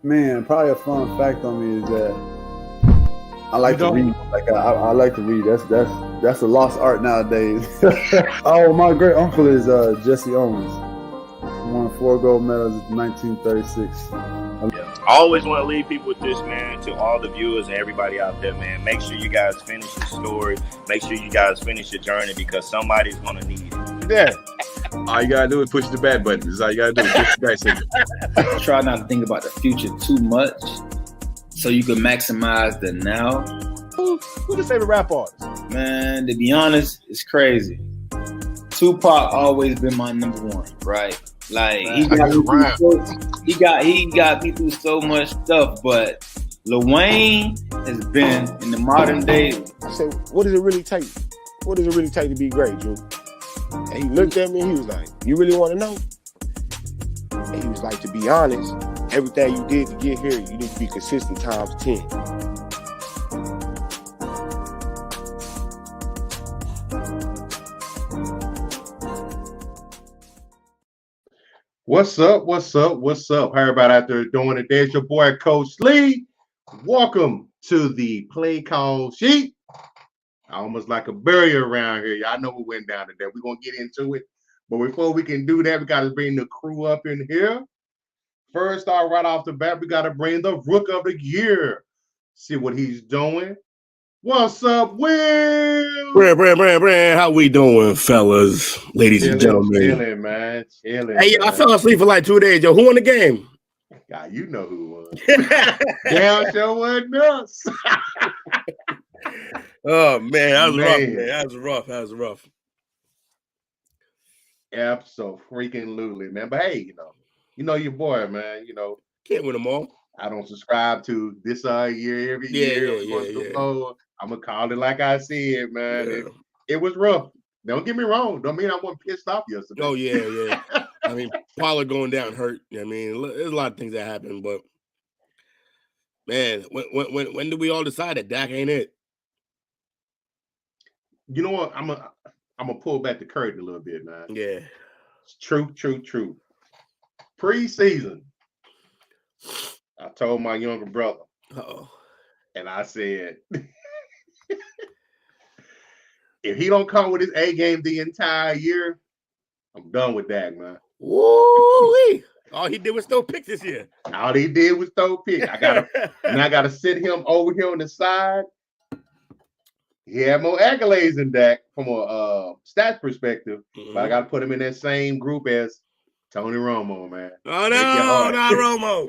Man, probably a fun fact on me is that I like to read. Like I like to read. That's a lost art nowadays. Oh, my great uncle is Jesse Owens. He won 4 gold medals in 1936. I always want to leave people with this, man, to all the viewers and everybody out there, man. Make sure you guys finish your story. Make sure you guys finish your journey because somebody's going to need it. Yeah. All you got to do is push the back button. That's all you got to do. Push the back signal. Try not to think about the future too much so you can maximize the now. Who's your favorite rap artist? Man, to be honest, it's crazy. Tupac always been my number one, right? Like he got me through so much stuff, but Lil Wayne has been in the modern day. I said, what does it really take? What does it really take to be great, Drew? And he looked at me and he was like, you really want to know? And he was like, to be honest, everything you did to get here, you need to be consistent times 10. What's up? What's up? What's up? How everybody out there doing it? There's your boy, Coach Lee. Welcome to the Playcall Sheet. Almost like a barrier around here. Y'all know what went down today. We're going to get into it. But before we can do that, we got to bring the crew up in here. First, right off the bat, we got to bring the Rook of the Year. See what he's doing. What's up, Will? Brand. How we doing, fellas, ladies and gentlemen? Chilling, man. Chilling. Hey, I fell asleep for like 2 days. Yo, who won the game? God, you know who won. Damn sure wasn't us. Oh, man, that was rough, man. That was rough. Absolutely, man. But hey, you know your boy, man. Can't win them all. I don't subscribe to this year every year. Yeah. I'm gonna call it like I said, man. Yeah. It was rough. Don't get me wrong. Don't mean I wasn't pissed off yesterday. Oh yeah. I mean, Pollard going down hurt. I mean, there's a lot of things that happen, but man, when do we all decide that Dak ain't it? You know what? I'm gonna pull back the curtain a little bit, man. Yeah. It's true. Preseason, I told my younger brother, and I said, if he don't come with his A game the entire year, I'm done with Dak, man. Woo-wee. All he did was throw picks this year. All he did was throw picks. I gotta sit him over here on the side. He had more accolades than Dak from a stats perspective, but I got to put him in that same group as Tony Romo, man. Oh, no, not Romo.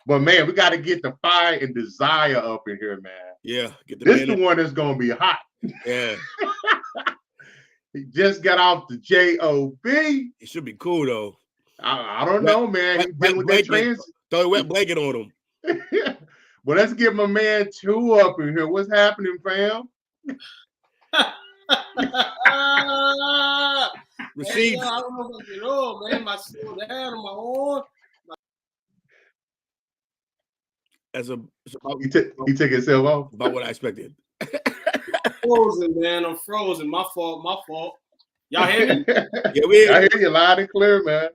But, man, we got to get the fire and desire up in here, man. Yeah. This is the one that's going to be hot. Yeah. He just got off the JOB. It should be cool, though. I don't know, man. He's been with that Throw a wet blanket on him. Well, let's get my man Two up in here. What's happening, fam? Received. I don't know what's going on, man. My still down on my arm. He took himself off. About what I expected. Frozen, man. I'm frozen. My fault. Y'all hear me? Yeah, we hear I hear you loud and clear, man.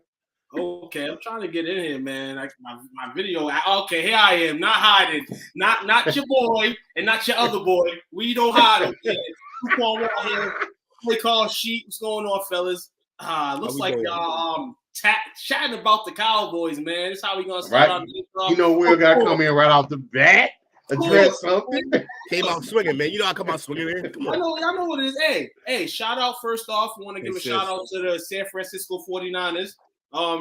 Okay, I'm trying to get in here, man. Like my video. Okay, here I am, not hiding, not your boy and not your other boy. We don't hide. Okay, 2.1 here. Playcall Sheet. What's going on, fellas? Looks like y'all chatting about the Cowboys, man. That's how we gonna start our day off. You know, Will got to come in right off the bat, address something. Came out swinging, man. You know I come out swinging, man. Come on. I know what it is. Hey, shout out first off. We want to give a shout out to the San Francisco 49ers.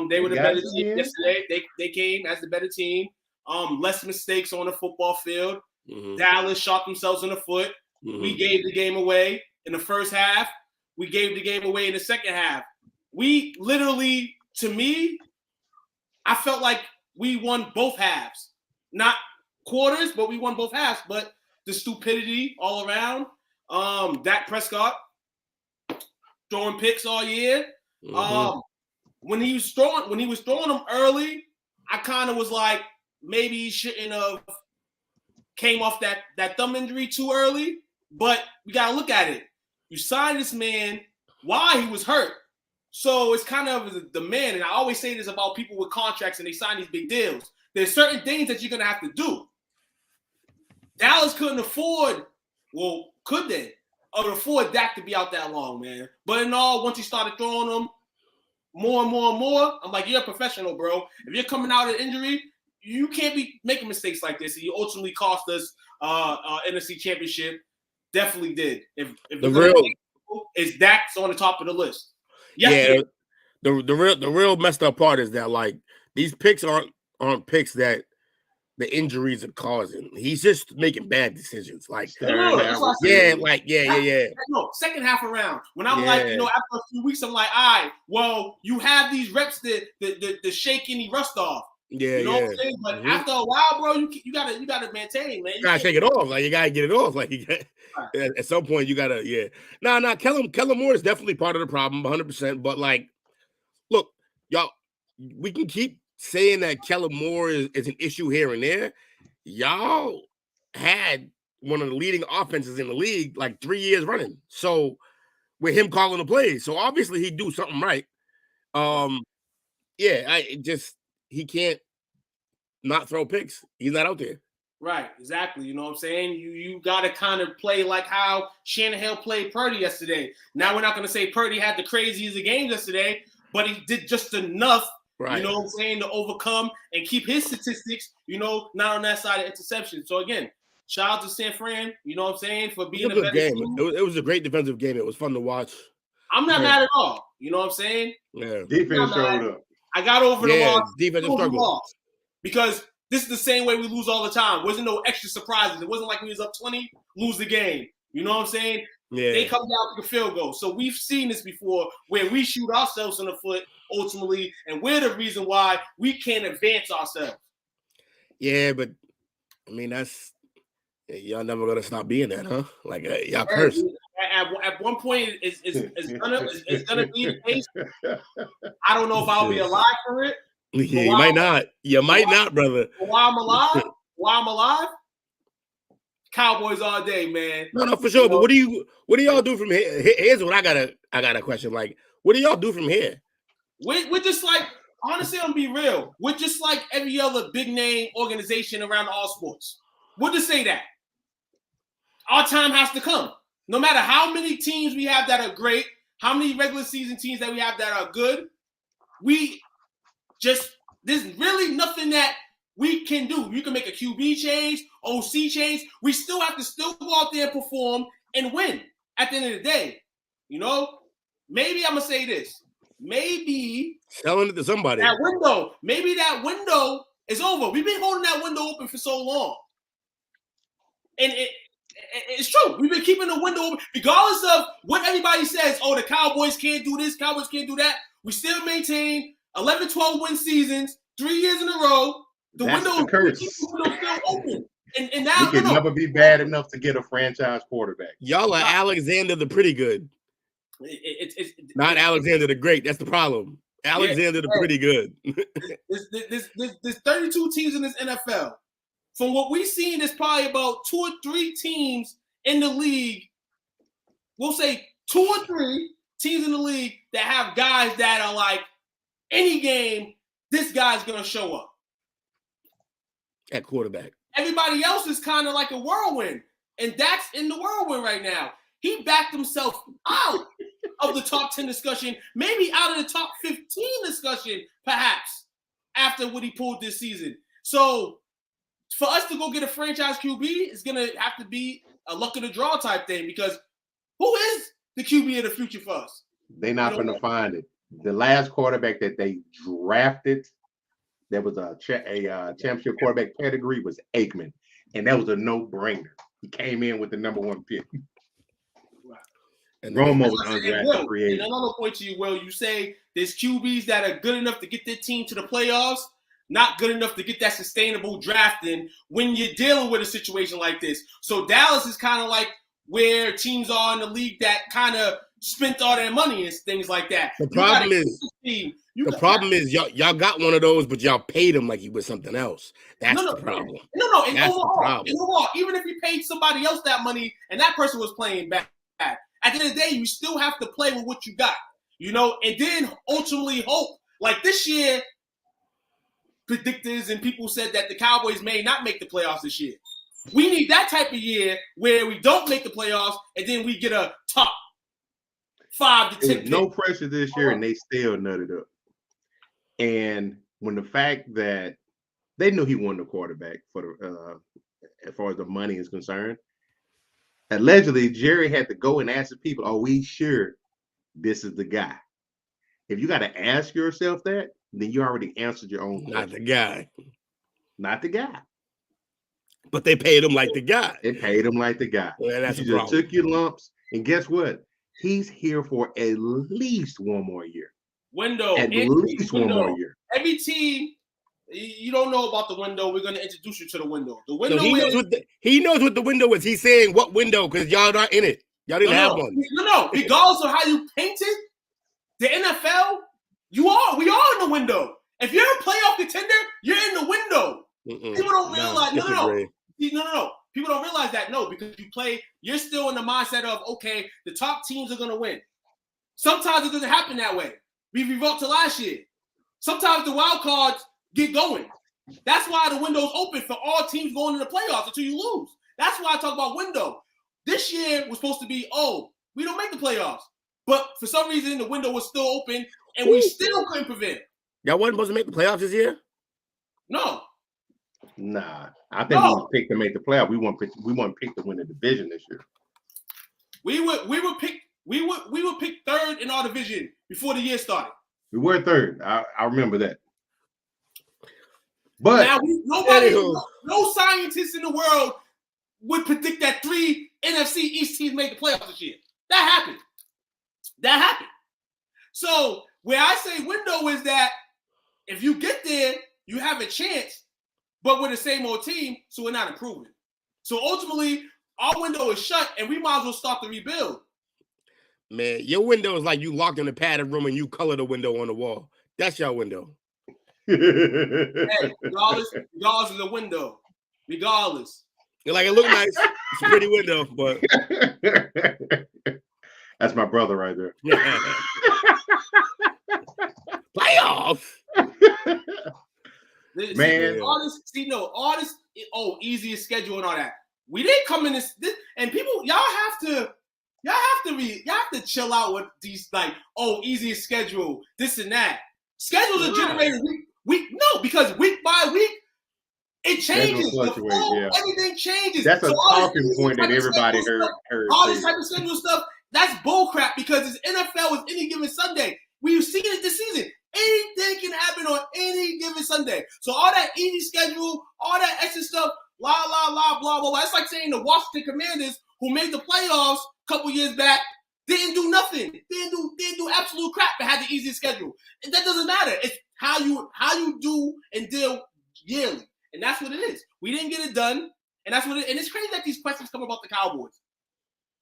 They were the better team yesterday. They came as the better team. Less mistakes on the football field. Mm-hmm. Dallas shot themselves in the foot. Mm-hmm. We gave the game away in the first half. We gave the game away in the second half. We literally, to me, I felt like we won both halves. Not quarters, but we won both halves. But the stupidity all around. Dak Prescott throwing picks all year. Mm-hmm. When he was throwing them early, I kind of was like, maybe he shouldn't have came off that thumb injury too early. But we got to look at it. You signed this man while he was hurt. So it's kind of the man. And I always say this about people with contracts and they sign these big deals. There's certain things that you're going to have to do. Dallas couldn't afford, well, could they? Or afford Dak to be out that long, man. But in all, once he started throwing them more and more and more, I'm like, you're a professional, bro. If you're coming out of injury, you can't be making mistakes like this. And you ultimately cost us NFC Championship. Definitely did. If the real is Dak's on the top of the list. Yes, yeah. The real messed up part is that like these picks aren't picks that the injuries are causing. He's just making bad decisions. Like No, second half around. When I'm like, after a few weeks, I'm like, all right, well, you have these reps to shake any rust off. Yeah, you know what I'm saying? But after a while, bro, you gotta maintain, man. You gotta shake it off. Like you gotta get it off. Like at some point, you gotta, No, Kellen Moore is definitely part of the problem, 100%. But like, look, y'all, we can keep saying that Kellen Moore is an issue here and there. Y'all had one of the leading offenses in the league like 3 years running. So with him calling the plays, so obviously he'd do something right. He can't not throw picks. He's not out there. Right, exactly. You know what I'm saying? You got to kind of play like how Shanahan played Purdy yesterday. Now we're not going to say Purdy had the craziest of games yesterday, but he did just enough, right, you know what I'm saying, to overcome and keep his statistics, not on that side of interception. So again, shout out to San Fran, you know what I'm saying, for being a better game. team. It was a great defensive game. It was fun to watch. I'm not mad at all. You know what I'm saying? Yeah. Defense showed up. I got over the loss. Defensive struggle. Because this is the same way we lose all the time. Wasn't no extra surprises. It wasn't like we was up 20, lose the game. You know what I'm saying? Yeah. They come down to the field goal. So we've seen this before where we shoot ourselves in the foot ultimately, and we're the reason why we can't advance ourselves. Yeah, but I mean, that's y'all never gonna stop being that, huh? Like y'all cursed. At one point, it's gonna be the case. I don't know if I'll be alive for it. Yeah, you might not. You might not, brother. While I'm alive, Cowboys all day, man. No, for sure. But what do y'all do from here? Here's what I got a question. Like, what do y'all do from here? We're just like, honestly, I'm gonna be real. We're just like every other big name organization around all sports. We'll just say that. Our time has to come. No matter how many teams we have that are great, how many regular season teams that we have that are good, there's really nothing that we can do. You can make a QB change, OC change. We still have to go out there and perform and win at the end of the day. Maybe I'm going to say this. Maybe selling it to somebody. Maybe that window is over. We've been holding that window open for so long. And it's true. We've been keeping the window open. Regardless of what everybody says, the Cowboys can't do this, Cowboys can't do that. We still maintain 11, 12 win seasons, 3 years in a row. The window is still open. And now we can never be bad enough to get a franchise quarterback. Y'all are Alexander the Pretty Good. It's not Alexander the Great. That's the problem. Alexander the Pretty Good. There's 32 teams in this NFL. From what we've seen, there's probably about 2 or 3 teams in the league. We'll say 2 or 3 teams in the league that have guys that are like any game, this guy's going to show up. At quarterback. Everybody else is kind of like a whirlwind. And Dak's in the whirlwind right now. He backed himself out of the top 10 discussion, maybe out of the top 15 discussion, perhaps, after what he pulled this season. So for us to go get a franchise QB, it's going to have to be a luck of the draw type thing, because who is the QB of the future for us? They're not going to find it. The last quarterback that they drafted that was a championship quarterback pedigree was Aikman, and that was a no-brainer. He came in with the number 1 pick. And Romo was undrafted free agent. And another point to you, Will, you say there's QBs that are good enough to get their team to the playoffs, not good enough to get that sustainable drafting when you're dealing with a situation like this. So Dallas is kind of like where teams are in the league that kind of spent all their money and things like that. The problem is y'all got one of those, but y'all paid him like he was something else. That's the problem. No. And overall, even if you paid somebody else that money and that person was playing bad, at the end of the day, you still have to play with what you got, and then ultimately hope. Like this year, predictors and people said that the Cowboys may not make the playoffs this year. We need that type of year where we don't make the playoffs and then we get a top 5 to 10 pick. No pressure this year, and they still nutted up. And when the fact that they knew he won the quarterback for the as far as the money is concerned, allegedly Jerry had to go and ask the people, "Are we sure this is the guy?" If you got to ask yourself that, then you already answered your own question. Not the guy. Not the guy. But they paid him like the guy. They paid him like the guy. Well, that's you a just problem. took your lumps, and guess what? He's here for at least one more year. At least one more year. Every team, you don't know about the window. We're going to introduce you to the window. The window. No, he knows what the window is. He's saying what window, because y'all not in it. Y'all didn't have one. No. Regardless of how you paint it, the NFL, we are in the window. If you're a playoff contender, you're in the window. People don't realize. No. People don't realize that. No, because you're still in the mindset of, okay, the top teams are going to win. Sometimes it doesn't happen that way. We revert to last year. Sometimes the wild cards get going. That's why the window's open for all teams going to the playoffs until you lose. That's why I talk about window. This year was supposed to be, we don't make the playoffs. But for some reason, the window was still open, and we still couldn't prevent. Y'all wasn't supposed to make the playoffs this year? No. Nah, I think we were picked to make the playoff. We weren't picked to win the division this year. We were picked third in our division before the year started. We were third. I remember that. But now no scientist in the world would predict that 3 NFC East teams make the playoffs this year. That happened. So where I say window is that if you get there, you have a chance, but we're the same old team, so we're not improving. So ultimately, our window is shut, and we might as well start to rebuild. Man, your window is like you locked in a padded room and you color the window on the wall. That's your window. Hey, regardless of the window. Regardless. Like, it look nice. It's a pretty window, but that's my brother right there. Playoffs. Man. Artists, easiest schedule and all that. We didn't come in this and people, y'all have to chill out with these easiest schedule, this and that. Schedules are generated because week by week it changes. Everything changes. That's a talking point that everybody heard. All this type of schedule stuff, that's bullcrap because it's NFL with any given Sunday. We've seen it this season. Anything can happen on any given Sunday. So all that easy schedule, all that extra stuff, blah, blah, blah. It's like saying the Washington Commanders, who made the playoffs a couple years back, didn't do nothing. Didn't do absolute crap, but had the easiest schedule. And that doesn't matter. It's how you do and deal yearly. And that's what it is. We didn't get it done. And that's what and it's crazy that these questions come about the Cowboys.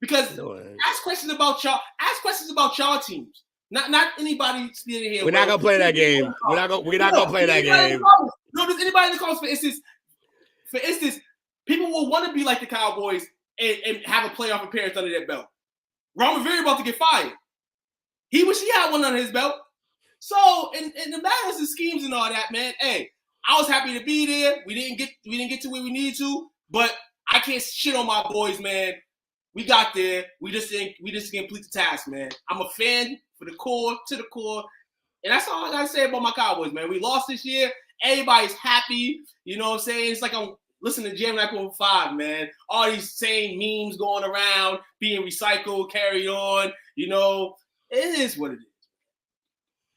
Because ask questions about y'all teams. Not anybody standing here. We're not gonna play that game. We're not gonna play that game. No, does anybody in the comments, for instance, people will want to be like the Cowboys and have a playoff appearance under their belt. Ron Rivera about to get fired. He wish he had one under his belt. So, and the matters and schemes and all that, man. Hey, I was happy to be there. We didn't get to where we needed to, but I can't shit on my boys, man. We got there. We just didn't complete the task, man. I'm a fan for the core to the core, and that's all I gotta say about my Cowboys, man. We lost this year. Everybody's happy. You know what I'm saying? It's like I'm listening to Jam 9.5, man. All these same memes going around, being recycled, carried on. You know, it is what it is.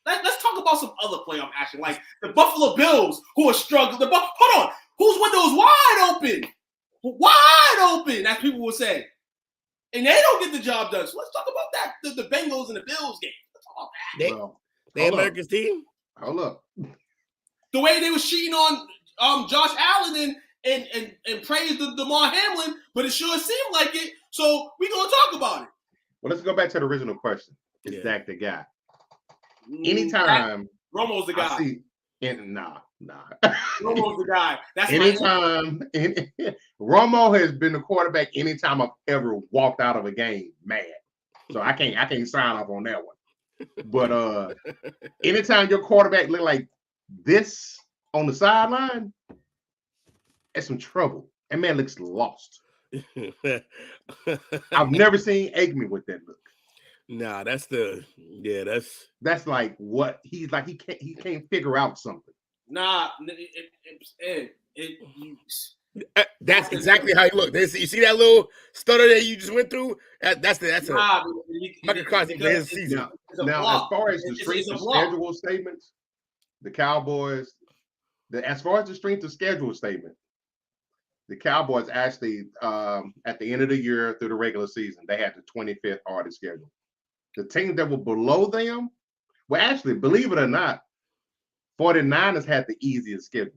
Let's talk about some other playoff action, like the Buffalo Bills, who are struggling. Hold on, whose window is wide open, as people will say, and they don't get the job done. So let's talk about that. The Bengals and the Bills game. Let's talk about that. They America's team. Hold up. The way they were cheating on Josh Allen and praised the DeMar Hamlin, but it sure seemed like it. So we're gonna talk about it. Well, let's go back to the original question. Is Dak the guy? Anytime Romo's the guy. Nah. Romo's the guy. That's anytime Romo has been the quarterback anytime I've ever walked out of a game mad. So I can't sign off on that one. But anytime your quarterback look like this on the sideline, that's some trouble. That man looks lost. I've never seen Aikman with that look. Nah, that's like what he's like. He can't figure out something. Nah, that's exactly how you look. You see that little stutter that you just went through? That's microcosm for his season. Now, as far as the strength of schedule statements, the Cowboys. As far as the strength of schedule statement, the Cowboys actually at the end of the year through the regular season, they had the 25th hardest schedule. The teams that were below them, well, actually, believe it or not, 49ers had the easiest schedule.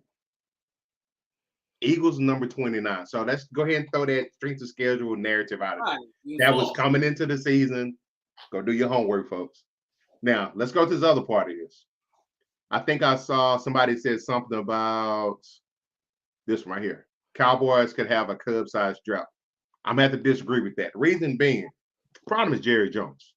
Eagles number 29. So let's go ahead and throw that strength of schedule narrative out of there. That was coming into the season. Go do your homework, folks. Now, let's go to this other part of this. I think I saw somebody said something about this one right here. Cowboys could have a Cubs-sized drought. I'm going to have to disagree with that. Reason being, the problem is Jerry Jones.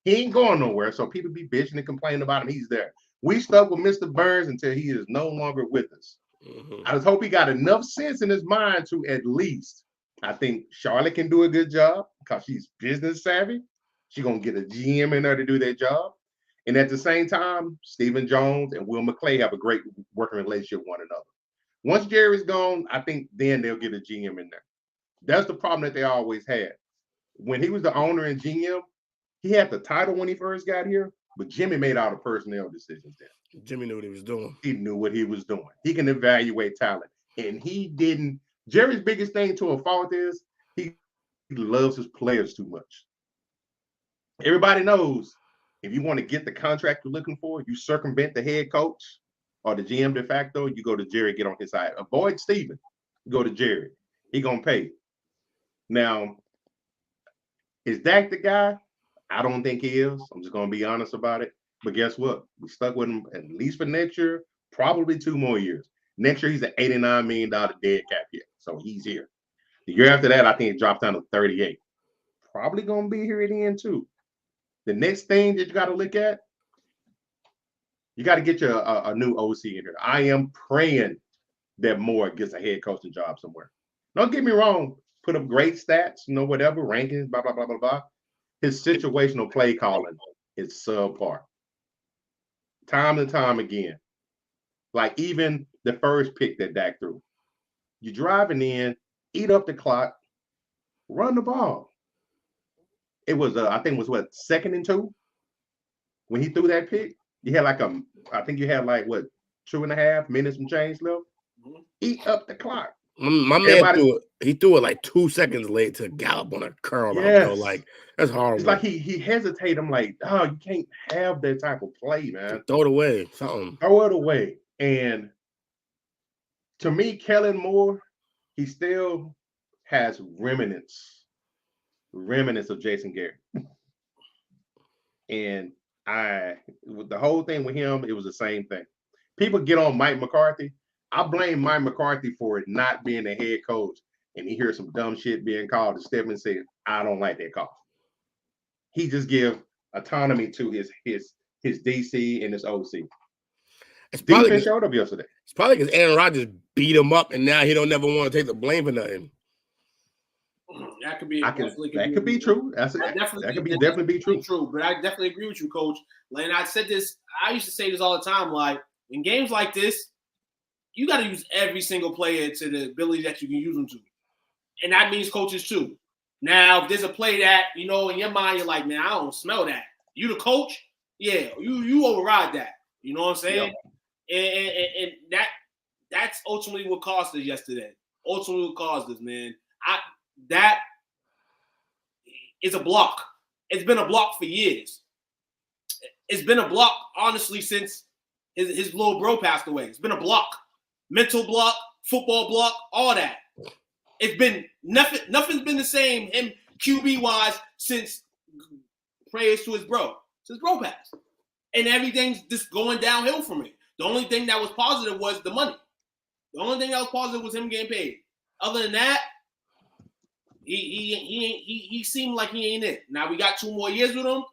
He ain't going nowhere, so people be bitching and complaining about him. He's there. We stuck with Mr. Burns until he is no longer with us. Mm-hmm. I just hope he got enough sense in his mind to at least, I think Charlotte can do a good job because she's business savvy. She's going to get a GM in there to do that job. And at the same time, Stephen Jones and Will McClay have a great working relationship with one another. Once Jerry's gone, I think then they'll get a GM in there. That's the problem that they always had. When he was the owner and GM, he had the title when he first got here, but Jimmy made all the personnel decisions then. Jimmy knew what he was doing. He knew what he was doing. He can evaluate talent. And he didn't. Jerry's biggest thing to a fault is he loves his players too much. Everybody knows if you want to get the contract you're looking for, you circumvent the head coach or the GM de facto, you go to Jerry, get on his side. Avoid Steven, go to Jerry. He gonna pay. Now, is Dak the guy? I don't think he is. I'm just gonna be honest about it. But guess what? We stuck with him at least for next year, probably 2 more years. Next year, he's an $89 million dead cap year. So he's here. The year after that, I think it drops down to 38. Probably gonna be here at the end too. The next thing that you got to look at, you got to get you a new OC in here. I am praying that Moore gets a head coaching job somewhere. Don't get me wrong. Put up great stats, whatever, rankings, blah, blah, blah, blah, blah. His situational play calling is subpar. Time and time again. Like even the first pick that Dak threw. You're driving in, eat up the clock, run the ball. It was, I think it was 2nd and 2 when he threw that pick. You had I think you had 2.5 minutes and change left. Mm-hmm. Eat up the clock. My man threw it. He threw it 2 seconds late to Gallup on a curl. Yes. That's horrible. It's like he hesitated. I'm like, oh, you can't have that type of play, man. Throw it away. Something. Throw it away. And to me, Kellen Moore, he still has remnants of Jason Garrett. And the whole thing with him, it was the same thing. People get on Mike McCarthy. I blame Mike McCarthy for it not being a head coach. And he hears some dumb shit being called to step and say, I don't like that call. He just give autonomy to his his DC, and his OC. It's probably Defense showed up yesterday. It's probably because Aaron Rodgers beat him up, and now he don't never want to take the blame for nothing. That could be. That could be true. That could definitely be true. But I definitely agree with you, Coach. And I said this. I used to say this all the time. Like in games like this, you got to use every single player to the ability that you can use them to, and that means coaches too. Now, if there's a play that in your mind, you're like, man, I don't smell that. You the coach, yeah, you override that. You know what I'm saying? Yep. And that's ultimately what caused us yesterday. Ultimately, what caused us, man. That is a block. It's been a block for years. It's been a block, honestly, since his little bro passed away. It's been a block. Mental block, football block, all that. It's been nothing's been the same, him QB-wise, since prayers to his bro. Since bro passed. And everything's just going downhill from it. The only thing that was positive was the money. The only thing that was positive was him getting paid. Other than that, he seemed like he ain't it. Now we got 2 more years with him.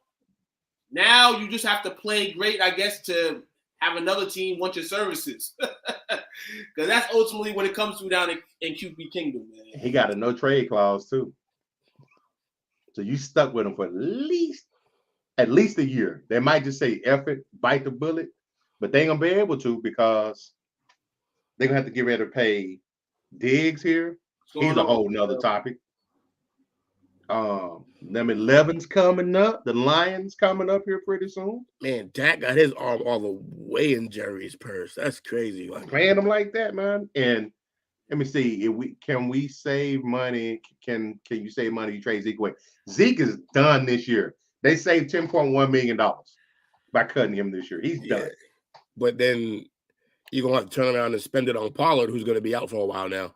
Now you just have to play great, I guess, to have another team want your services. Because that's ultimately what it comes to down in QB Kingdom, man. He got a no trade clause too. So you stuck with him for at least a year. They might just say F it, bite the bullet, but they ain't gonna be able to because they're gonna have to get ready to pay Diggs here. He's a whole nother topic. Them 11's coming up. The Lions coming up here pretty soon. Man, Dak got his arm all the way in Jerry's purse. That's crazy. Like playing him like that, man. And let me see if can we save money? Can you save money? You trade Zeke away. Zeke is done this year. They saved $10.1 million by cutting him this year. He's done. But then you're gonna have to turn around and spend it on Pollard, who's gonna be out for a while now.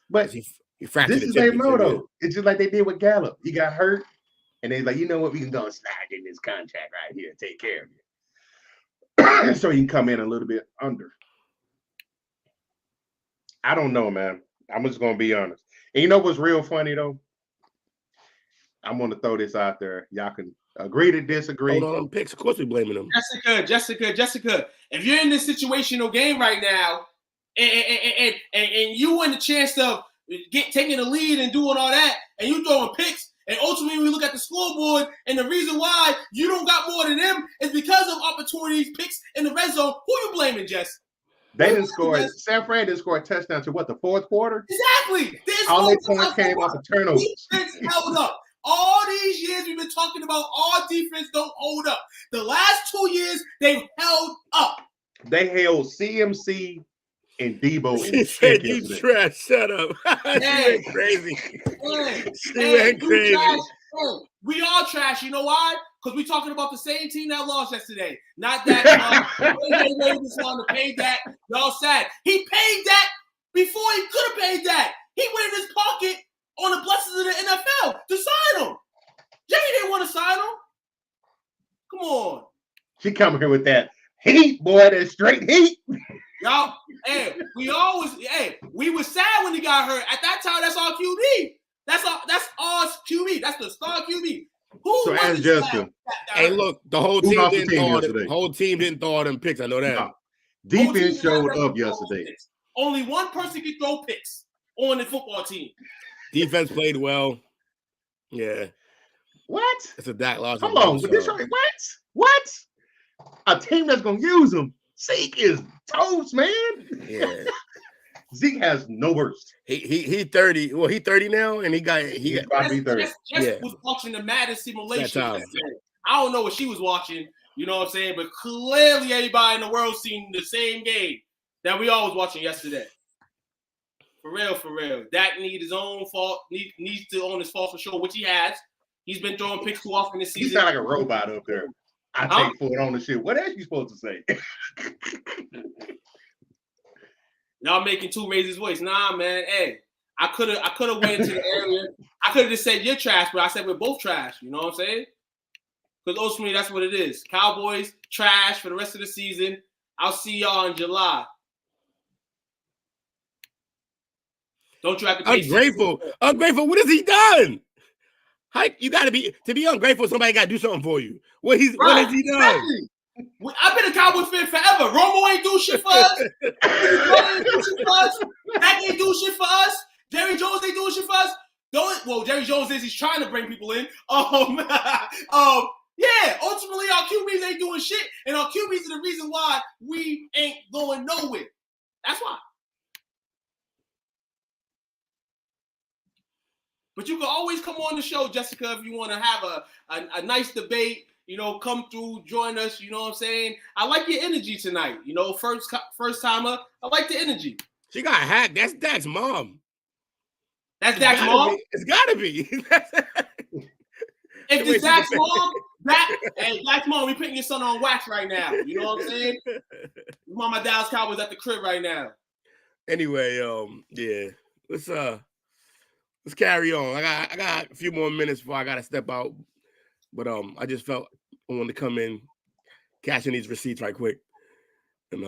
But he fractured this is their motto. It's just like they did with Gallup. He got hurt, and they're like, you know what? We can go and slide in this contract right here and take care of you. So you can come in a little bit under. I don't know, man. I'm just going to be honest. And you know what's real funny, though? I'm going to throw this out there. Y'all can agree to disagree. Hold on, picks. Of course we're blaming them. Jessica. If you're in this situational game right now, and you win the chance of taking the lead and doing all that, and you throwing picks, and ultimately we look at the scoreboard, and the reason why you don't got more than them is because of opportunities, picks in the red zone. Who you blaming, Jess? They didn't score. San Fran didn't score a touchdown to what, the fourth quarter? Exactly. All their points came off of turnovers. Defense held up. All these years we've been talking about our defense don't hold up. The last 2 years they've held up. They held CMC and Debo. She said you trash. Shut up. She went crazy. She went crazy. We all trash. You know why? Because we're talking about the same team that lost yesterday. Not that. Just want to pay that. Y'all sad. He paid that before he could have paid that. He went in his pocket on the blessings of the NFL to sign him. Jay didn't want to sign him. Come on. She coming here with that heat, boy. That straight heat. Y'all, we were sad when he got hurt. At that time, that's our QB. That's our QB. That's the star QB. So as Justin. Hey, look, the whole team didn't throw all them picks. I know that. No. Defense showed up yesterday. Only one person can throw picks on the football team. Defense played well. Yeah. What? It's a Dak loss. Hold on. What? A team that's gonna use him. Zeke is toast, man. Yeah. Zeke has no worst. He 30. Well, he 30 now, and he probably 30. Jess was watching the Madden simulation. I don't know what she was watching, you know what I'm saying? But clearly everybody in the world seen the same game that we all was watching yesterday. For real. Dak needs his own fault, needs to own his fault for sure, which he has. He's been throwing picks too often this season. He sound like a robot up there. I take full ownership. What else you supposed to say? Y'all making two raise his voice. Nah, man. Hey, I could have went to the area. I could have just said you're trash, but I said we're both trash. You know what I'm saying? Because ultimately that's what it is. Cowboys trash for the rest of the season. I'll see y'all in July. Don't you have to pay? Ungrateful. What has he done? Hike, you got to be ungrateful. Somebody got to do something for you. What has he done? Exactly. I've been a Cowboys fan forever. Romo ain't do shit for us. Ain't do shit for us. Dak ain't do shit for us. Jerry Jones ain't doing shit for us. Jerry Jones is. He's trying to bring people in. Yeah. Ultimately, our QBs ain't doing shit, and our QBs are the reason why we ain't going nowhere. That's why. But you can always come on the show, Jessica, if you want to have a nice debate. You know, come through, join us. You know what I'm saying? I like your energy tonight. You know, first timer. I like the energy. She got hacked. That's Dak's mom. That's Dak's mom? It's gotta be. If it's Dak's mom, Dak's mom, we putting your son on wax right now. You know what I'm saying? Mama Dallas Cowboys at the crib right now. Anyway, yeah. Let's carry on. I got a few more minutes before I gotta step out. But I just felt I wanted to come in, cash in these receipts right quick, and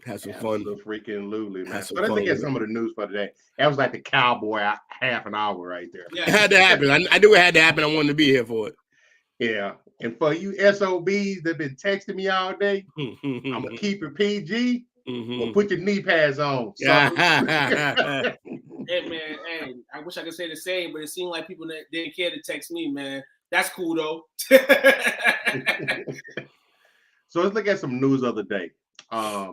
have some fun. So freaking Lulu, man. But I think that's some of the news for today. That was like the cowboy half an hour right there. Yeah. It had to happen. I knew it had to happen. I wanted to be here for it. Yeah. And for you SOBs that been texting me all day, I'm gonna keep it PG. Well, put your knee pads on. Hey man, hey, I wish I could say the same, but it seemed like people that didn't care to text me, man. That's cool though. So let's look at some news of the day. I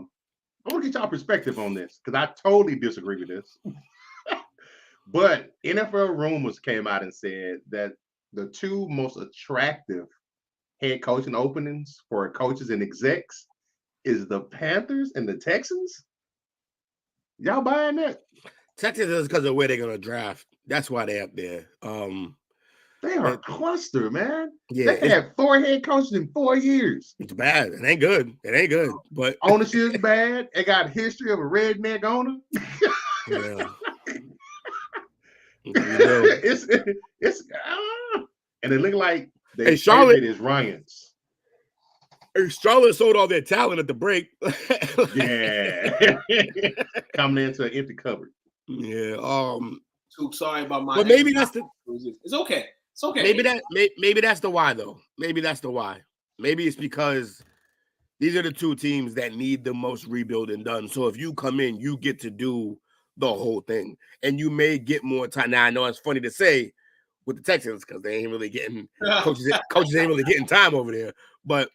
want to get y'all perspective on this because I totally disagree with this. But NFL rumors came out and said that the two most attractive head coaching openings for coaches and execs is the Panthers and the Texans. Y'all buying that? Texans is because of where they're gonna draft. That's why they're up there. They are a cluster, man. Yeah, they had 4 head coaches in 4 years. It's bad. It ain't good. But ownership is bad. It got a history of a redneck owner. Yeah. It's and it looked like they Charlotte is Ryan's. Charlotte sold all their talent at the break. Yeah. Coming into an empty cupboard. Yeah. Too sorry about my. But maybe that's the. It's okay. It's okay. Maybe that's the why though. Maybe that's the why. Maybe it's because these are the two teams that need the most rebuilding done. So if you come in, you get to do the whole thing, and you may get more time. Now I know it's funny to say with the Texans because they ain't really getting coaches ain't really getting time over there. But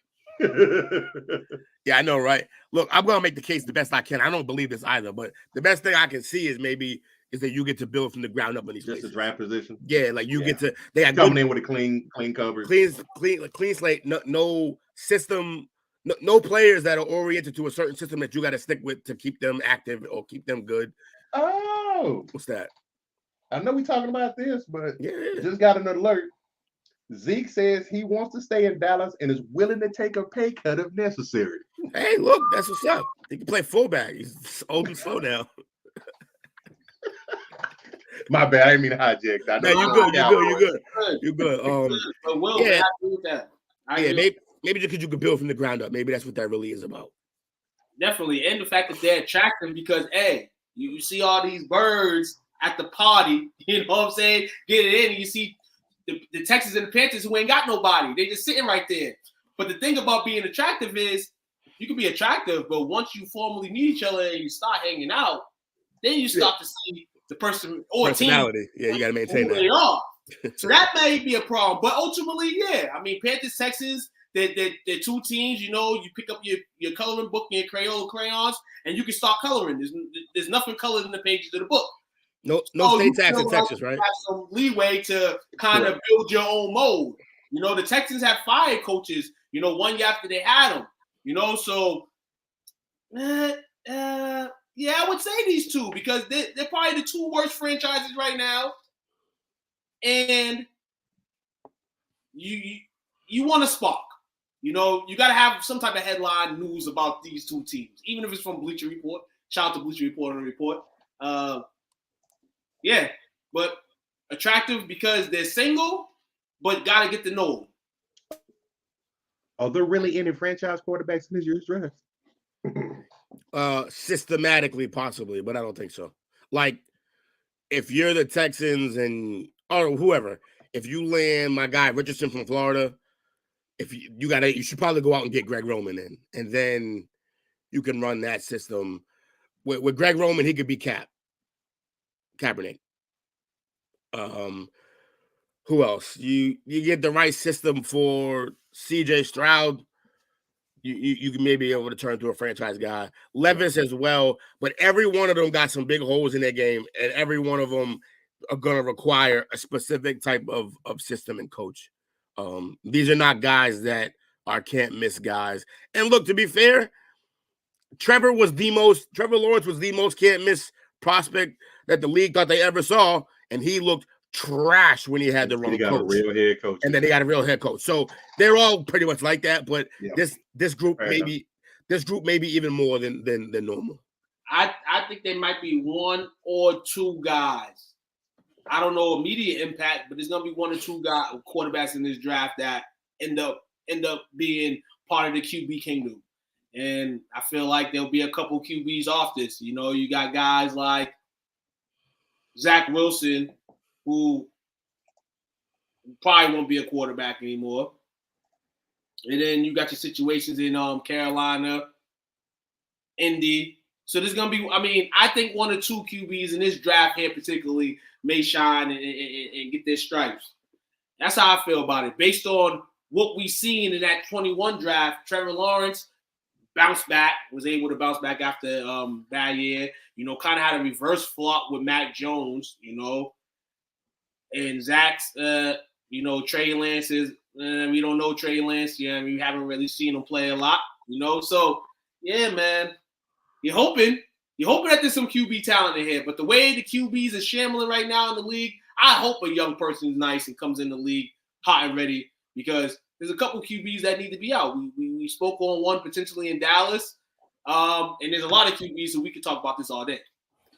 yeah, I know, right? Look, I'm gonna make the case the best I can. I don't believe this either, but the best thing I can see is that you get to build from the ground up in these places. Just a draft position. Yeah, like you get to. They got coming in with a clean cover, clean slate. No system. No players that are oriented to a certain system that you got to stick with to keep them active or keep them good. Oh, what's that? I know we're talking about this, but yeah, just got an alert. Zeke says he wants to stay in Dallas and is willing to take a pay cut if necessary. Hey, look, that's what's up. He can play fullback. He's old and slow now. My bad. I didn't mean to hijack that. No, you're good. But Will, yeah, I agree with that. Maybe just because you can build from the ground up. Maybe that's what that really is about. Definitely. And the fact that they're attractive because, hey, you see all these birds at the party, you know what I'm saying? Get it in, and you see the Texans and the Panthers who ain't got nobody. They just sitting right there. But the thing about being attractive is you can be attractive, but once you formally meet each other and you start hanging out, then you start to see the person or personality. Team. Yeah, you got to maintain that. They are. So that may be a problem. But ultimately, yeah. I mean, Panthers, Texans, they're two teams. You know, you pick up your coloring book and your Crayola crayons, and you can start coloring. There's nothing colored in the pages of the book. No state tax in Texas, right? Have some leeway to kind of build your own mold. You know, the Texans have fired coaches, you know, 1 year after they had them. You know, so yeah, I would say these two because they're probably the two worst franchises right now. And you want a spark. You know, you got to have some type of headline news about these two teams, even if it's from Bleacher Report. Shout out to Bleacher Report on the report. Yeah, but attractive because they're single, but got to get to know them. Are there really any franchise quarterbacks in this year's draft? Systematically, possibly, but I don't think so. Like, if you're the Texans or whoever, if you land my guy Richardson from Florida, if you should probably go out and get Greg Roman in, and then you can run that system. With Greg Roman, he could be Kaepernick. Who else? You get the right system for CJ Stroud. You can maybe be able to turn to a franchise guy. Levis as well, but every one of them got some big holes in their game, and every one of them are going to require a specific type of system and coach. These are not guys that are can't miss guys. And look, to be fair, Trevor Lawrence was the most can't miss prospect that the league thought they ever saw, and he looked trash when he had the wrong He got coach. a real head coach, and then they got a real head coach. So they're all pretty much like that. But this group maybe even more than normal. I think they might be one or two guys. I don't know immediate impact, but there's gonna be one or two quarterbacks in this draft that end up being part of the QB kingdom. And I feel like there'll be a couple QBs off this. You know, you got guys like Zach Wilson, who probably won't be a quarterback anymore. And then you got your situations in Carolina, Indy. So there's going to be, I think one or two QBs in this draft here particularly may shine and get their stripes. That's how I feel about it. Based on what we seen in that 21 draft, Trevor Lawrence was able to bounce back after bad year. You know, kind of had a reverse flop with Mac Jones, you know. And Zach's, Trey Lance is, we don't know Trey Lance. Yeah, we haven't really seen him play a lot, you know. So, yeah, man. You're hoping that there's some QB talent in here. But the way the QBs are shambling right now in the league, I hope a young person's nice and comes in the league hot and ready, because there's a couple QBs that need to be out. We spoke on one potentially in Dallas. And there's a lot of QBs, so we could talk about this all day.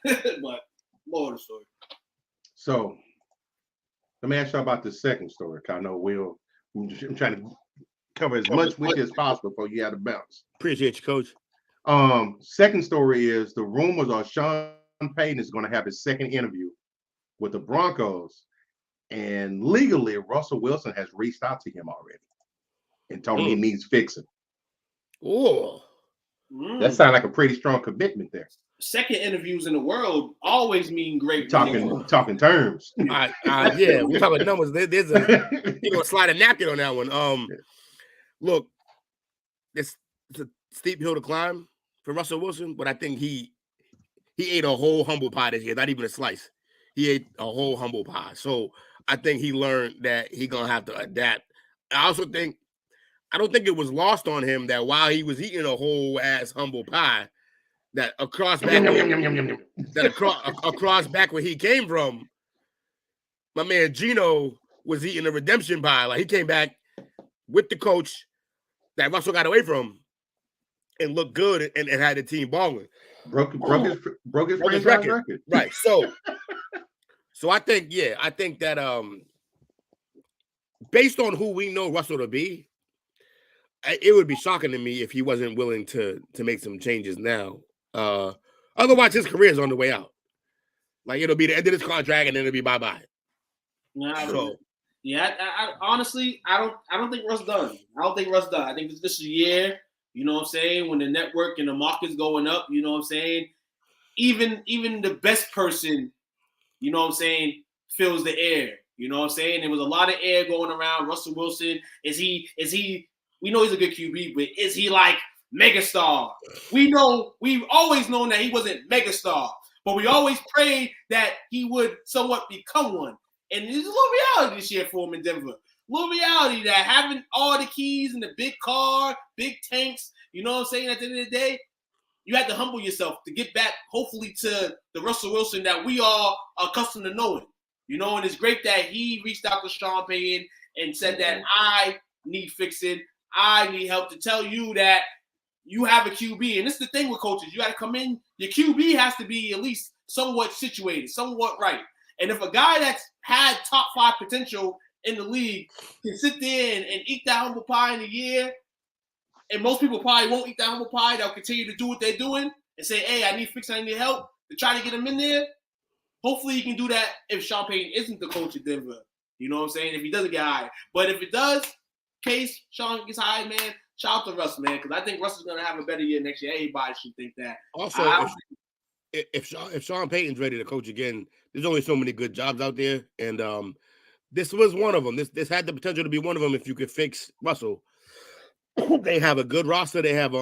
But more of the story. So let me ask you about the second story. I know I'm trying to cover as much with you as possible before you have to bounce. Appreciate you, Coach. Second story is the rumors are Sean Payton is going to have his second interview with the Broncos, and legally Russell Wilson has reached out to him already and told him he needs fixing. Oh, that sounds like a pretty strong commitment there. Second interviews in the world always mean great. Talking terms. Yeah, we're talking numbers. There's a slide a napkin on that one. Look, it's a steep hill to climb for Russell Wilson, but I think he ate a whole humble pie this year, not even a slice. He ate a whole humble pie. So I think he learned that he's gonna have to adapt. I don't think it was lost on him that while he was eating a whole ass humble pie, that across back where he came from, my man Gino was eating a redemption pie. Like, he came back with the coach that Russell got away from and looked good and had the team balling. Broke his franchise record. Right. So I think that based on who we know Russell to be, it would be shocking to me if he wasn't willing to make some changes now. Otherwise, his career is on the way out. Like, it'll be the end of his contract, and then it'll be bye-bye. I honestly, I don't think Russ done. I think this is a year, you know what I'm saying, when the network and the market's going up, you know what I'm saying? Even the best person, you know what I'm saying, fills the air. You know what I'm saying? There was a lot of air going around. Russell Wilson, is he we know he's a good QB, but is he like megastar? We've always known that he wasn't megastar, but we always prayed that he would somewhat become one. And there's a little reality this year for him in Denver. Little reality that having all the keys and the big car, big tanks, you know what I'm saying, at the end of the day, you have to humble yourself to get back, hopefully, to the Russell Wilson that we all are accustomed to knowing. You know, and it's great that he reached out to Sean Payton and said that I need fixing. I need help to tell you that you have a QB. And this is the thing with coaches. You got to come in. Your QB has to be at least somewhat situated, somewhat right. And if a guy that's had top 5 potential in the league can sit there and eat that humble pie in a year, and most people probably won't eat that humble pie, they'll continue to do what they're doing and say, hey, I need fixing, I need help, to try to get him in there. Hopefully he can do that if Sean Payton isn't the coach of Denver. You know what I'm saying? If he doesn't get hired. But if it does, case Sean gets hired, man, shout out to Russ, man, because I think Russ is going to have a better year next year. Everybody should think that. Also, if Sean Payton's ready to coach again, there's only so many good jobs out there, and this was one of them. This had the potential to be one of them if you could fix Russell. They have a good roster. They have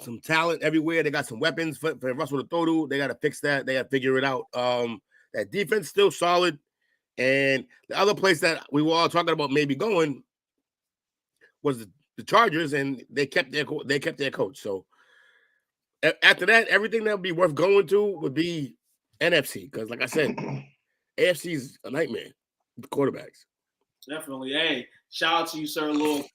some talent everywhere. They got some weapons for Russell to throw to. They got to fix that. They got to figure it out. That defense still solid. And the other place that we were all talking about maybe going was the Chargers, and they kept their coach. So after that, everything that would be worth going to would be NFC, because like I said, AFC is a nightmare with the quarterbacks. Definitely. Hey, shout out to you, sir, little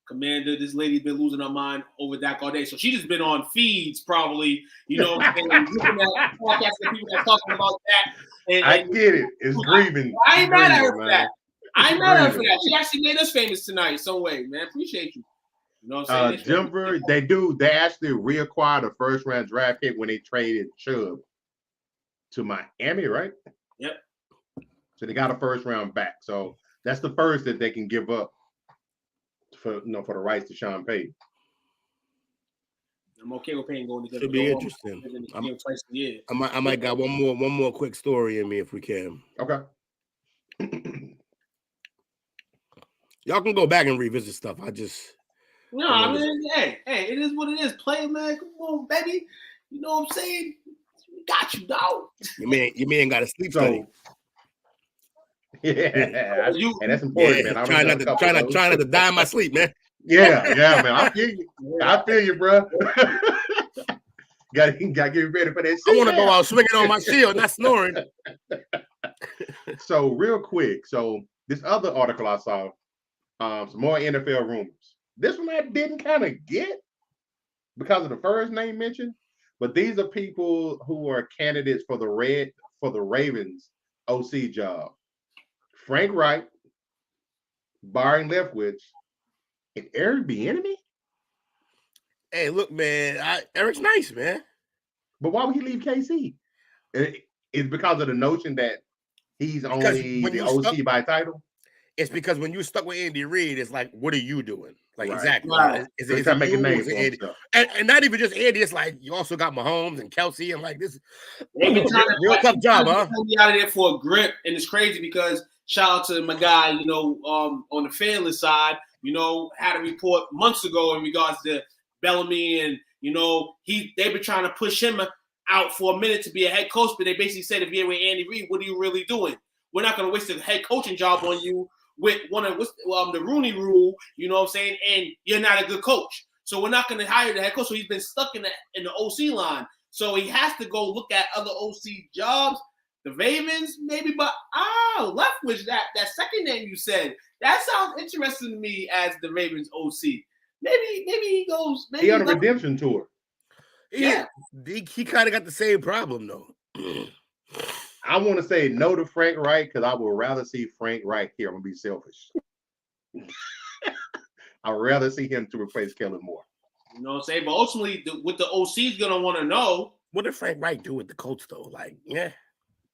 Commander. This lady's been losing her mind over Dak all day. So she just been on feeds probably, you know, looking at podcasts and people that talking about that. And I get it. It's grieving. I ain't mad at her for man. that. I ain't mad at her for that. She actually made us famous tonight some way, man. Appreciate you. You know what I'm saying? Denver, they actually reacquired a first-round draft pick when they traded Chubb to Miami, right? Yep. So they got a first-round back. So that's the first that they can give up for the rights to Sean Payton. I'm okay with Payton going together. Should be interesting. Twice a year. I might got one more quick story in me if we can. Okay. Y'all can go back and revisit stuff. I mean, hey, it is what it is. Play, man. Come on, baby. You know what I'm saying? We got you, dog. Your man got a sleep study. Yeah, and that's important, man. Trying not to die in my sleep, man. Yeah, man. I feel you. I feel you, bro. Gotta get ready for that shit. I want to go out swinging on my shield, not snoring. So real quick, this other article I saw, some more NFL rumors. This one I didn't kind of get because of the first name mentioned, but these are people who are candidates for the Ravens OC job. Frank Wright, Byron Leftwich, and Eric Bieniemy. Hey, look, man, Eric's nice, man. But why would he leave KC? It's because of the notion that he's only the OC by title. It's because when you're stuck with Andy Reid, it's like, what are you doing? Like, right. Exactly. Right. Is it making names and not even just Andy. It's like you also got Mahomes and Kelsey, and like this. They've been trying real tough job, huh? Me out of there for a grip, and it's crazy because shout out to my guy, you know, on the Fearless side, you know, had a report months ago in regards to Bellamy, and you know, they've been trying to push him out for a minute to be a head coach, but they basically said, if you're with Andy Reid, what are you really doing? We're not going to waste a head coaching job on you with the Rooney Rule, you know what I'm saying? And you're not a good coach, so we're not going to hire the head coach. So he's been stuck in the OC line. So he has to go look at other OC jobs. The Ravens, maybe, but Leftwich, that second name you said, that sounds interesting to me as the Ravens OC. Maybe he goes. Maybe he on a redemption tour. Yeah, he kind of got the same problem though. I want to say no to Frank Wright because I would rather see Frank Wright here. I'm gonna be selfish. I'd rather see him to replace Kellen Moore. You know what I'm saying? But ultimately, what the OC is gonna want to know. What did Frank Wright do with the Colts though? Like, yeah.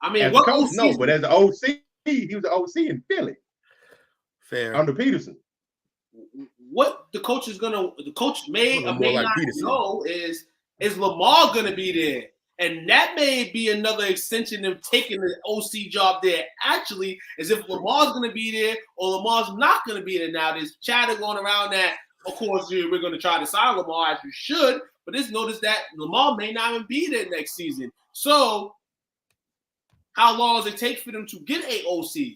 I mean, as what coach, OC? No, but as the OC, he was the OC in Philly. Fair. Under Peterson. What the coach may or may not know is Lamar gonna be there? And that may be another extension of taking the OC job there. Actually, as if Lamar's going to be there or Lamar's not going to be there. Now, there's chatter going around that, of course, we're going to try to sign Lamar as we should. But just notice that Lamar may not even be there next season. So, how long does it take for them to get a OC?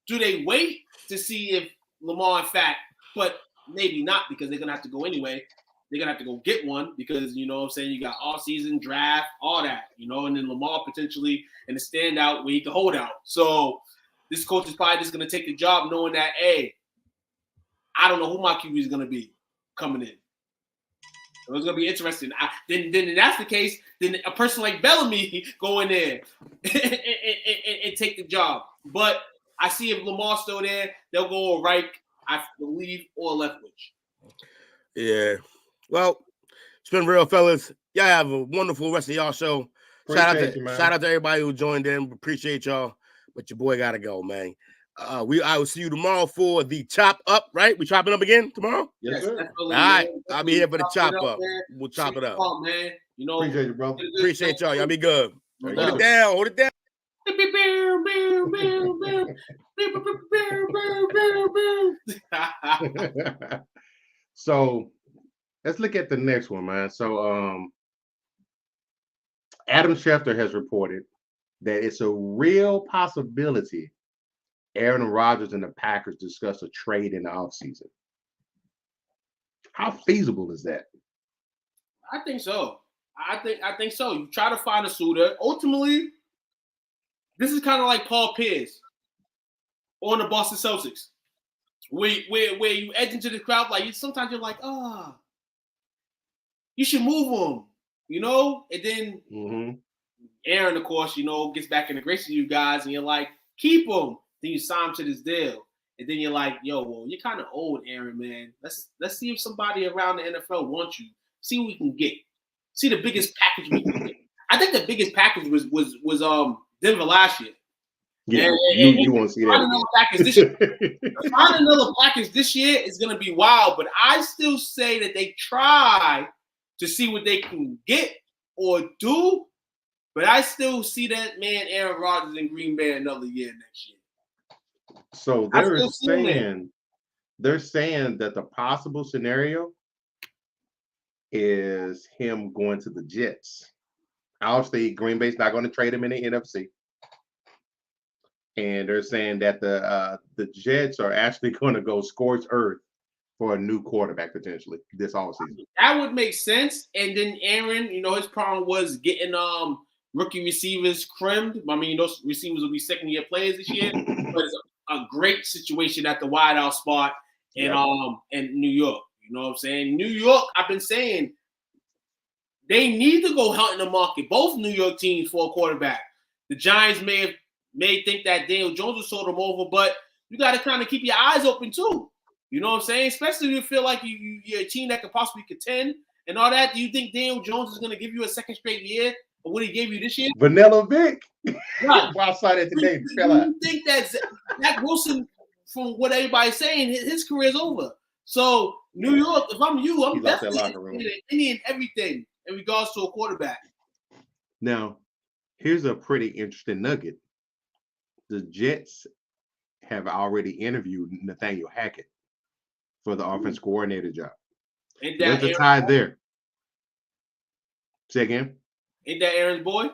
Do they wait to see if Lamar, in fact, but maybe not because they're going to have to go anyway. They're going to have to go get one because, you know what I'm saying, you got off-season, draft, all that, you know, and then Lamar potentially in the standout where he can hold out. So this coach is probably just going to take the job knowing that, hey, I don't know who my QB is going to be coming in. So it's going to be interesting. Then if that's the case, then a person like Bellamy go in there and take the job. But I see if Lamar's still there, they'll go Wright, I believe, or Leftwich. Yeah. Well, it's been real, fellas. Y'all have a wonderful rest of y'all show. Shout out to everybody who joined in. Appreciate y'all. But your boy got to go, man. I will see you tomorrow for the chop up, right? We chopping up again tomorrow? Yes, sir. Definitely, All right. man. I'll be here for the chop It up. man. We'll chop it up. Man. You know, Appreciate you, brother. Appreciate y'all. Y'all be good. There Hold you it down. Hold it down. So let's look at the next one, man. So Adam Schefter has reported that it's a real possibility Aaron Rodgers and the Packers discuss a trade in the offseason. How feasible is that? I think so. I think so. You try to find a suitor. Ultimately, this is kind of like Paul Pierce on the Boston Celtics, where you edge into the crowd like sometimes you're like, you should move him, you know, and then Aaron, of course, you know, gets back in the grace of you guys, and you're like, keep him. Then you sign him to this deal, and then you're like, yo, well, you're kind of old, Aaron, man. Let's see if somebody around the NFL wants you. See what we can get. See the biggest package we can get. I think the biggest package was Denver last year. Yeah, and you want to see that? Find another package this year is going to be wild, but I still say that they try to see what they can get or do, but I still see that man Aaron Rodgers in Green Bay another year next year. So they're saying that the possible scenario is him going to the Jets. Obviously, Green Bay's not going to trade him in the NFC. And they're saying that the Jets are actually going to go scorched earth for a new quarterback potentially this offseason. That would make sense. And then Aaron, you know, his problem was getting rookie receivers crimmed. I mean, those receivers will be second-year players this year. But it's a great situation at the wideout spot in New York. You know what I'm saying? New York, I've been saying, they need to go hunting the market. Both New York teams for a quarterback. The Giants may think that Daniel Jones will sort them over, but you got to kind of keep your eyes open too. You know what I'm saying? Especially if you feel like you're a team that could possibly contend and all that. Do you think Daniel Jones is going to give you a second straight year of what he gave you this year? Vanilla Vic. Right. Well, I saw that today. Do you think that Zach Wilson, from what everybody's saying, his career is over? So New York, if I'm you, I'm definitely in everything in regards to a quarterback. Now, here's a pretty interesting nugget. The Jets have already interviewed Nathaniel Hackett for the offense coordinator job. There's a tie there. Say again? Ain't that Aaron's boy?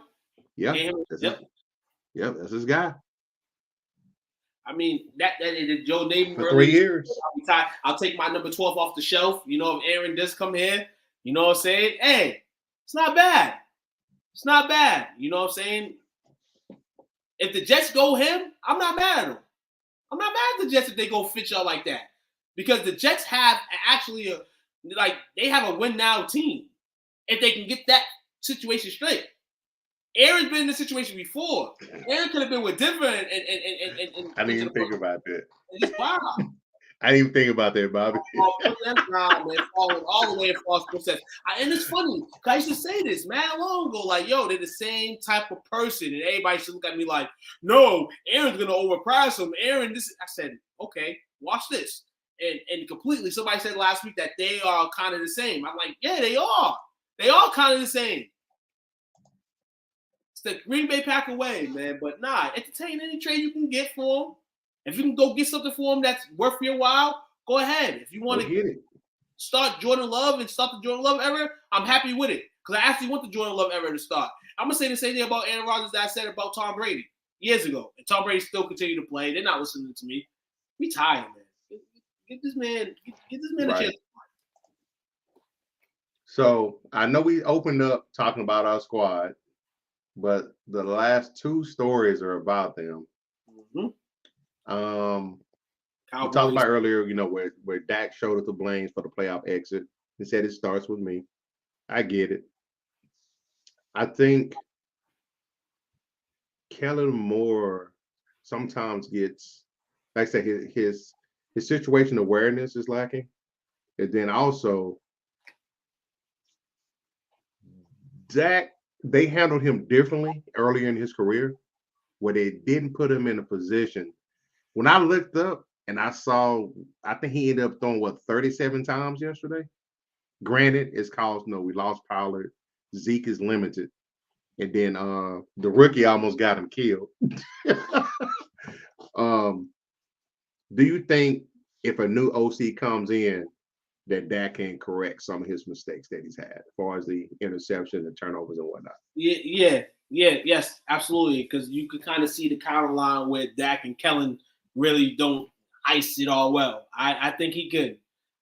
Yeah. That's his guy. I mean, that is Joe Namath for 3 years. I'll take my number 12 off the shelf. You know, if Aaron does come here, you know what I'm saying? Hey, it's not bad. It's not bad. You know what I'm saying? If the Jets go him, I'm not mad at them. I'm not mad at the Jets if they go fit y'all like that. Because the Jets have actually they have a win now team. If they can get that situation straight. Aaron's been in this situation before. Aaron could have been with Denver and I didn't even think about that. Just wow. I didn't even think about that, Bobby. Falling all the way in false process. And it's funny, because I used to say this, man, long ago, like, yo, they're the same type of person. And everybody should look at me like, no, Aaron's going to overprice him. Aaron, this. I said, okay, watch this. And completely, somebody said last week that they are kind of the same. I'm like, yeah, they are. They are kind of the same. It's the Green Bay Packer way, man. But nah, entertain any trade you can get for them. If you can go get something for them that's worth your while, go ahead. If you want to start Jordan Love and start the Jordan Love era, I'm happy with it. Because I actually want the Jordan Love era to start. I'm going to say the same thing about Aaron Rodgers that I said about Tom Brady years ago. And Tom Brady still continue to play. They're not listening to me. We tired, man. Get this man a chance. So I know we opened up talking about our squad, but the last two stories are about them. Mm-hmm. We talked about earlier, you know, where Dak showed us the blames for the playoff exit. He said it starts with me. I get it. I think Kellen Moore sometimes gets, like I said, his situation awareness is lacking. And then also Dak, they handled him differently earlier in his career, where they didn't put him in a position When I looked up and I saw, I think he ended up throwing 37 times yesterday. Granted, it's cause we lost Pollard. Zeke is limited. And then the rookie almost got him killed. Do you think if a new OC comes in that Dak can correct some of his mistakes that he's had as far as the interception, the turnovers and whatnot? Yes, absolutely. Because you could kind of see the counter line where Dak and Kellen really don't ice it all well. I think he could.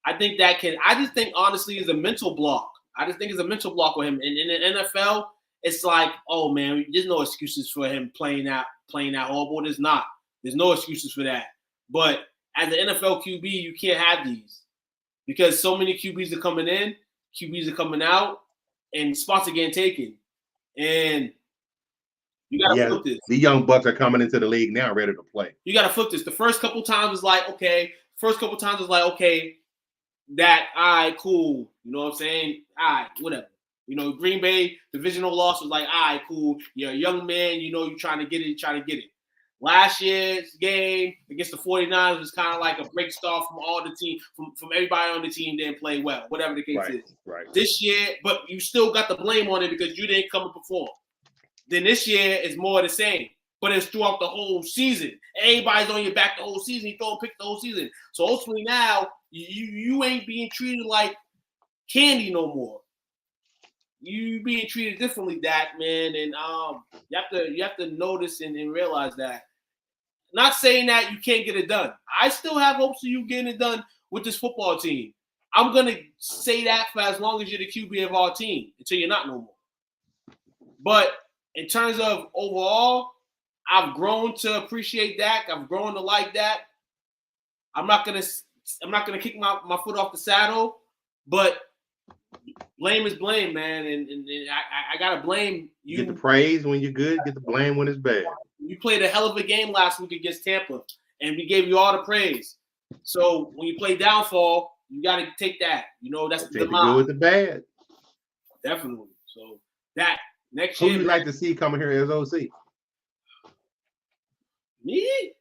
I think that can. I just think honestly is a mental block. I just think it's a mental block with him. And in the NFL, it's like, oh man, there's no excuses for him playing that horrible. There's not. There's no excuses for that. But as an NFL QB, you can't have these because so many QBs are coming in, QBs are coming out, and spots are getting taken. And you got to flip this. The young bucks are coming into the league now, ready to play. You got to flip this. The first couple times is like, okay. That, all right, cool. You know what I'm saying? All right, whatever. You know, Green Bay divisional loss was like, all right, cool. You're a young man. You know you're trying to get it. Last year's game against the 49ers was kind of like a break start from all the team, from everybody on the team didn't play well, whatever the case is. Right. This year, but you still got the blame on it because you didn't come and perform. Then this year is more of the same, but it's throughout the whole season. Everybody's on your back the whole season. You throwing picks the whole season. So ultimately now, you ain't being treated like candy no more. You being treated differently, Dak, man, and you have to notice and realize that. Not saying that you can't get it done. I still have hopes of you getting it done with this football team. I'm gonna say that for as long as you're the QB of our team until you're not no more. But in terms of overall, I've grown to appreciate Dak. I've grown to like Dak. I'm not gonna kick my foot off the saddle, but blame is blame, man, and I gotta blame you. Get the praise when you're good. Get the blame when it's bad. You played a hell of a game last week against Tampa, and we gave you all the praise. So when you play downfall, you gotta take that. You know that's the good with the bad. Definitely. So that next year, who you like to see coming here as OC? Me?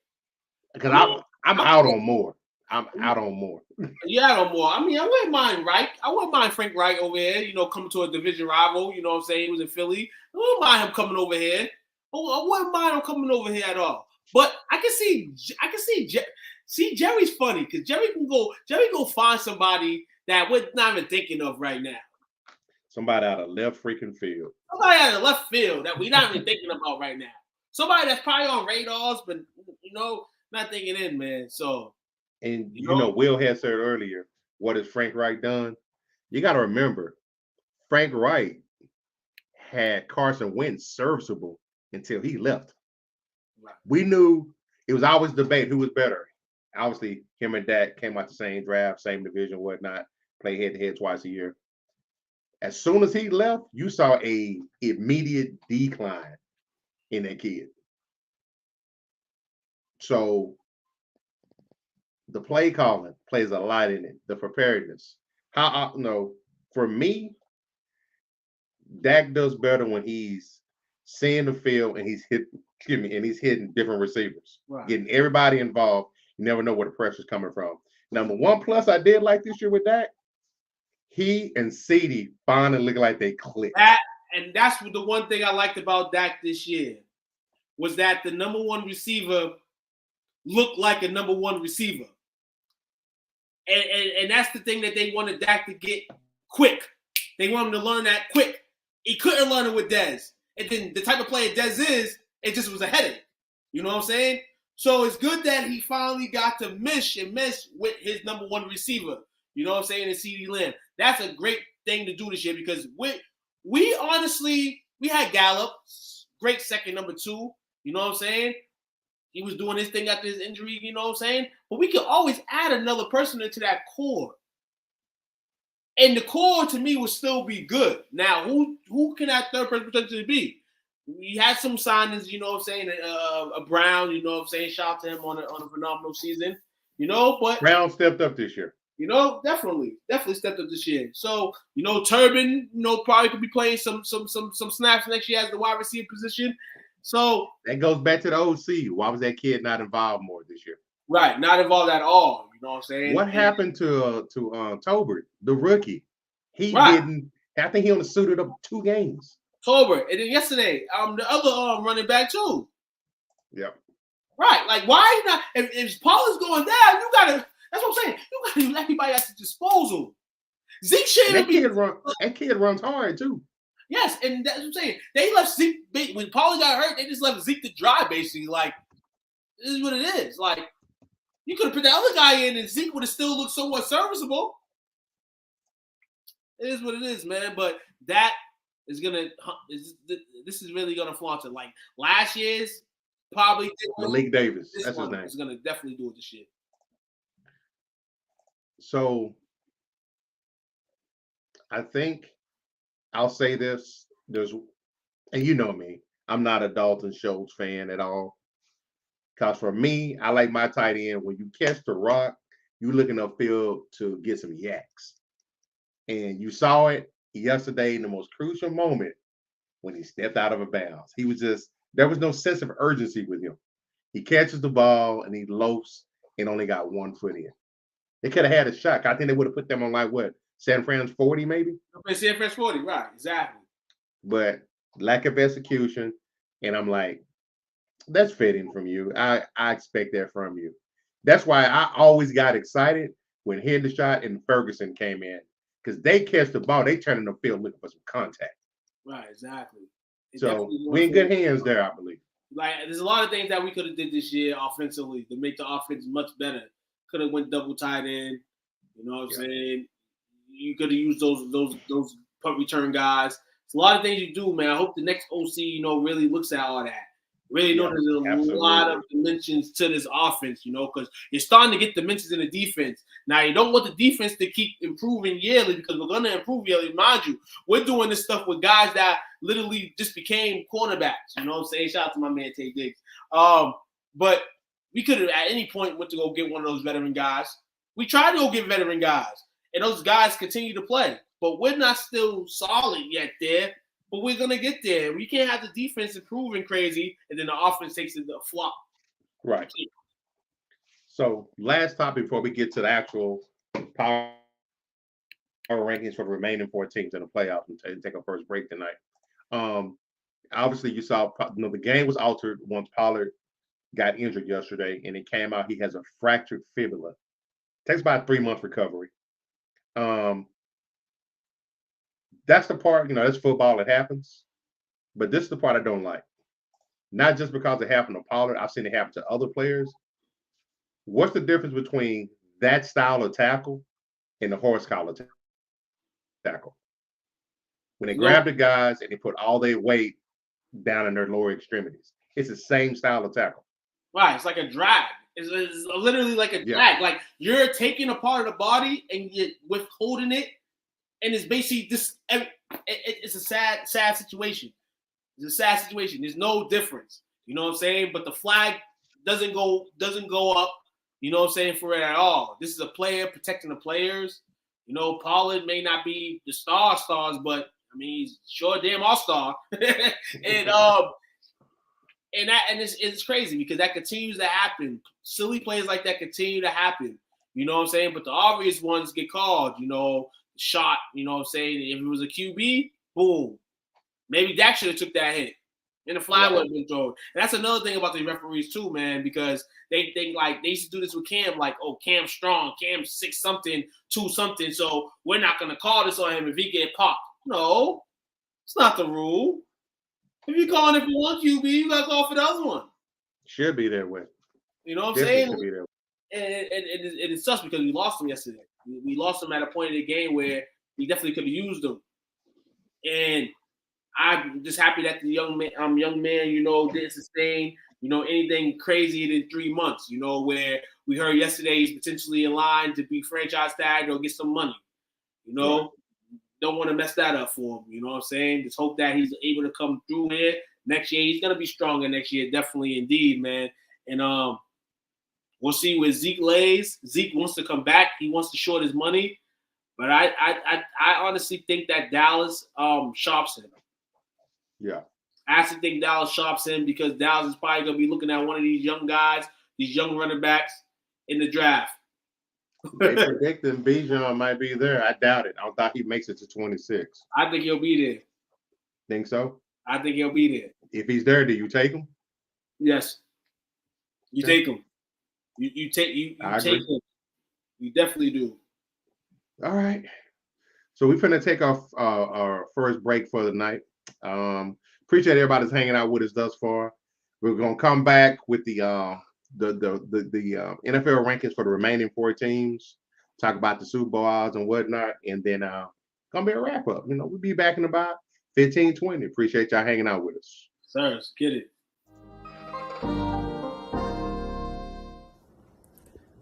Because I'm out on Moore. I'm out on Moore. Yeah, out on Moore. I mean, I wouldn't mind Reich. I wouldn't mind Frank Reich over here. You know, coming to a division rival. You know what I'm saying? He was in Philly. I wouldn't mind him coming over here. I wouldn't mind him coming over here at all. But I can see Jerry's funny because Jerry can go find somebody that we're not even thinking of right now. Somebody out of left freaking field. Somebody out of left field that we're not even thinking about right now. Somebody that's probably on radars, but not thinking in, man. So, and you know, Will had said earlier, what has Frank Reich done? You got to remember, Frank Reich had Carson Wentz serviceable until he left. Right. We knew it was always debate who was better. Obviously, him and Dak came out the same draft, same division, whatnot, play head-to-head twice a year. As soon as he left, you saw a immediate decline in that kid. So the play calling plays a lot in it, the preparedness. For me, Dak does better when he's seeing the field and he's hitting different receivers, right, getting everybody involved. You never know where the pressure's coming from. Number one plus I did like this year with Dak, he and CeeDee finally look like they clicked. And that's the one thing I liked about Dak this year was that the number one receiver looked like a number one receiver. And that's the thing that they wanted Dak to get quick. They want him to learn that quick. He couldn't learn it with Dez. And then the type of player Dez is, it just was a headache. You know what I'm saying? So it's good that he finally got to mesh with his number one receiver. You know what I'm saying? And CeeDee Lamb. That's a great thing to do this year because we honestly, we had Gallup, great second number 2. You know what I'm saying? He was doing his thing after his injury, you know what I'm saying? But we could always add another person into that core. And the core, to me, would still be good. Now, who can that third person potentially be? We had some signings, you know what I'm saying? A Brown, you know what I'm saying? Shout out to him on a phenomenal season, you know? But Brown stepped up this year. You know, definitely stepped up this year. So, Turbin, probably could be playing some snaps next year as the wide receiver position. So that goes back to the OC. Why was that kid not involved more this year? Right, not involved at all. You know what I'm saying? What happened to Tolbert, the rookie? He Right. didn't. I think he only suited up 2 games. Tolbert, and then yesterday, the other running back too. Yep. Right, like why not? If Paul is going down, you gotta. That's what I'm saying. You gotta leave everybody at your disposal. Zeke That kid runs hard too. Yes, and that's what I'm saying. They left Zeke when Paulie got hurt. They just left Zeke to dry, basically. Like this is what it is. Like you could have put that other guy in, and Zeke would have still looked somewhat serviceable. It is what it is, man. But that is gonna. This is really gonna flaunt it. Like last year's, probably Malik Davis. That's his name. Is gonna definitely do it this year. So I think I'll say this. And you know me, I'm not a Dalton Schultz fan at all. Because for me, I like my tight end. When you catch the rock, you looking upfield to get some yaks. And you saw it yesterday in the most crucial moment when he stepped out of a bounds. He was there was no sense of urgency with him. He catches the ball and he loafs and only got 1 foot in. They could have had a shot. I think they would have put them on like what? San Fran's 40 maybe? San Fran's 40, right, exactly. But lack of execution. And I'm like, that's fitting from you. I expect that from you. That's why I always got excited when Hendershot and Ferguson came in. Because they catch the ball, they turn in the field looking for some contact. Right, exactly. So we're in good hands there, I believe. Like there's a lot of things that we could have did this year offensively to make the offense much better. Could have went double tight end. You know what I'm saying? You could have used those punt return guys. It's a lot of things you do, man. I hope the next OC, really looks at all that. Really know there's a lot of dimensions to this offense, because you're starting to get dimensions in the defense. Now, you don't want the defense to keep improving yearly because we're going to improve yearly. Mind you, we're doing this stuff with guys that literally just became cornerbacks. You know what I'm saying? Shout out to my man, Tay Diggs. But we could have at any point went to go get one of those veteran guys. We tried to go get veteran guys, and those guys continue to play. But we're not still solid yet there. But we're going to get there. We can't have the defense improving crazy, and then the offense takes it to a flop. Right. So last topic before we get to the actual power rankings for the remaining 4 teams in the playoffs and take our first break tonight. Obviously, you saw the game was altered once Pollard got injured yesterday, and it came out he has a fractured fibula. Takes about 3-month recovery. That's the part, that's football, it happens. But this is the part I don't like. Not just because it happened to Pollard, I've seen it happen to other players. What's the difference between that style of tackle and the horse collar tackle? When they grab the guys and they put all their weight down in their lower extremities. It's the same style of tackle. Right, it's like a drag. It's literally like a drag. Like you're taking a part of the body and you're withholding it. And it's basically this. It's a sad situation. It's a sad situation. There's no difference. You know what I'm saying? But the flag doesn't go up. You know what I'm saying, for it at all. This is a player protecting the players. Pollard may not be the stars, but I mean he's sure damn all-star. and it's crazy because that continues to happen. Silly plays like that continue to happen. You know what I'm saying? But the obvious ones get called. Shot, you know what I'm saying? If it was a QB, boom. Maybe Dak should have took that hit. And the flag would have been thrown. And that's another thing about the referees too, man, because they think like they used to do this with Cam, like, oh, Cam's strong, Cam's 6-something, 2-something, so we're not gonna call this on him if he get popped. No, it's not the rule. If you're calling it for one QB, you gotta call for the other one. Should be that way. You know what I'm saying? Should be that way. And it sucks because we lost him yesterday. We lost him at a point in the game where we definitely could have used him. And I'm just happy that the young man, didn't sustain, anything crazy in 3 months, where we heard yesterday he's potentially in line to be franchise tagged or get some money. Don't want to mess that up for him. You know what I'm saying? Just hope that he's able to come through here next year. He's going to be stronger next year. Definitely, indeed, man. And, we'll see where Zeke lays. Zeke wants to come back. He wants to short his money. But I honestly think that Dallas shops him. Yeah. I actually think Dallas shops in because Dallas is probably going to be looking at one of these young guys, these young running backs in the draft. They predicting Bijan might be there. I doubt it. I thought he makes it to 26. I think he'll be there. Think so? I think he'll be there. If he's there, do you take him? Yes. You take him. You take him. You definitely do. All right. So we're going to take our first break for the night. Appreciate everybody's hanging out with us thus far. We're going to come back with the NFL rankings for the remaining 4 teams. Talk about the Super Bowl odds and whatnot, and then gonna be a wrap up. You know, we'll be back in about 15, 20. Appreciate y'all hanging out with us. Sir, let's get it.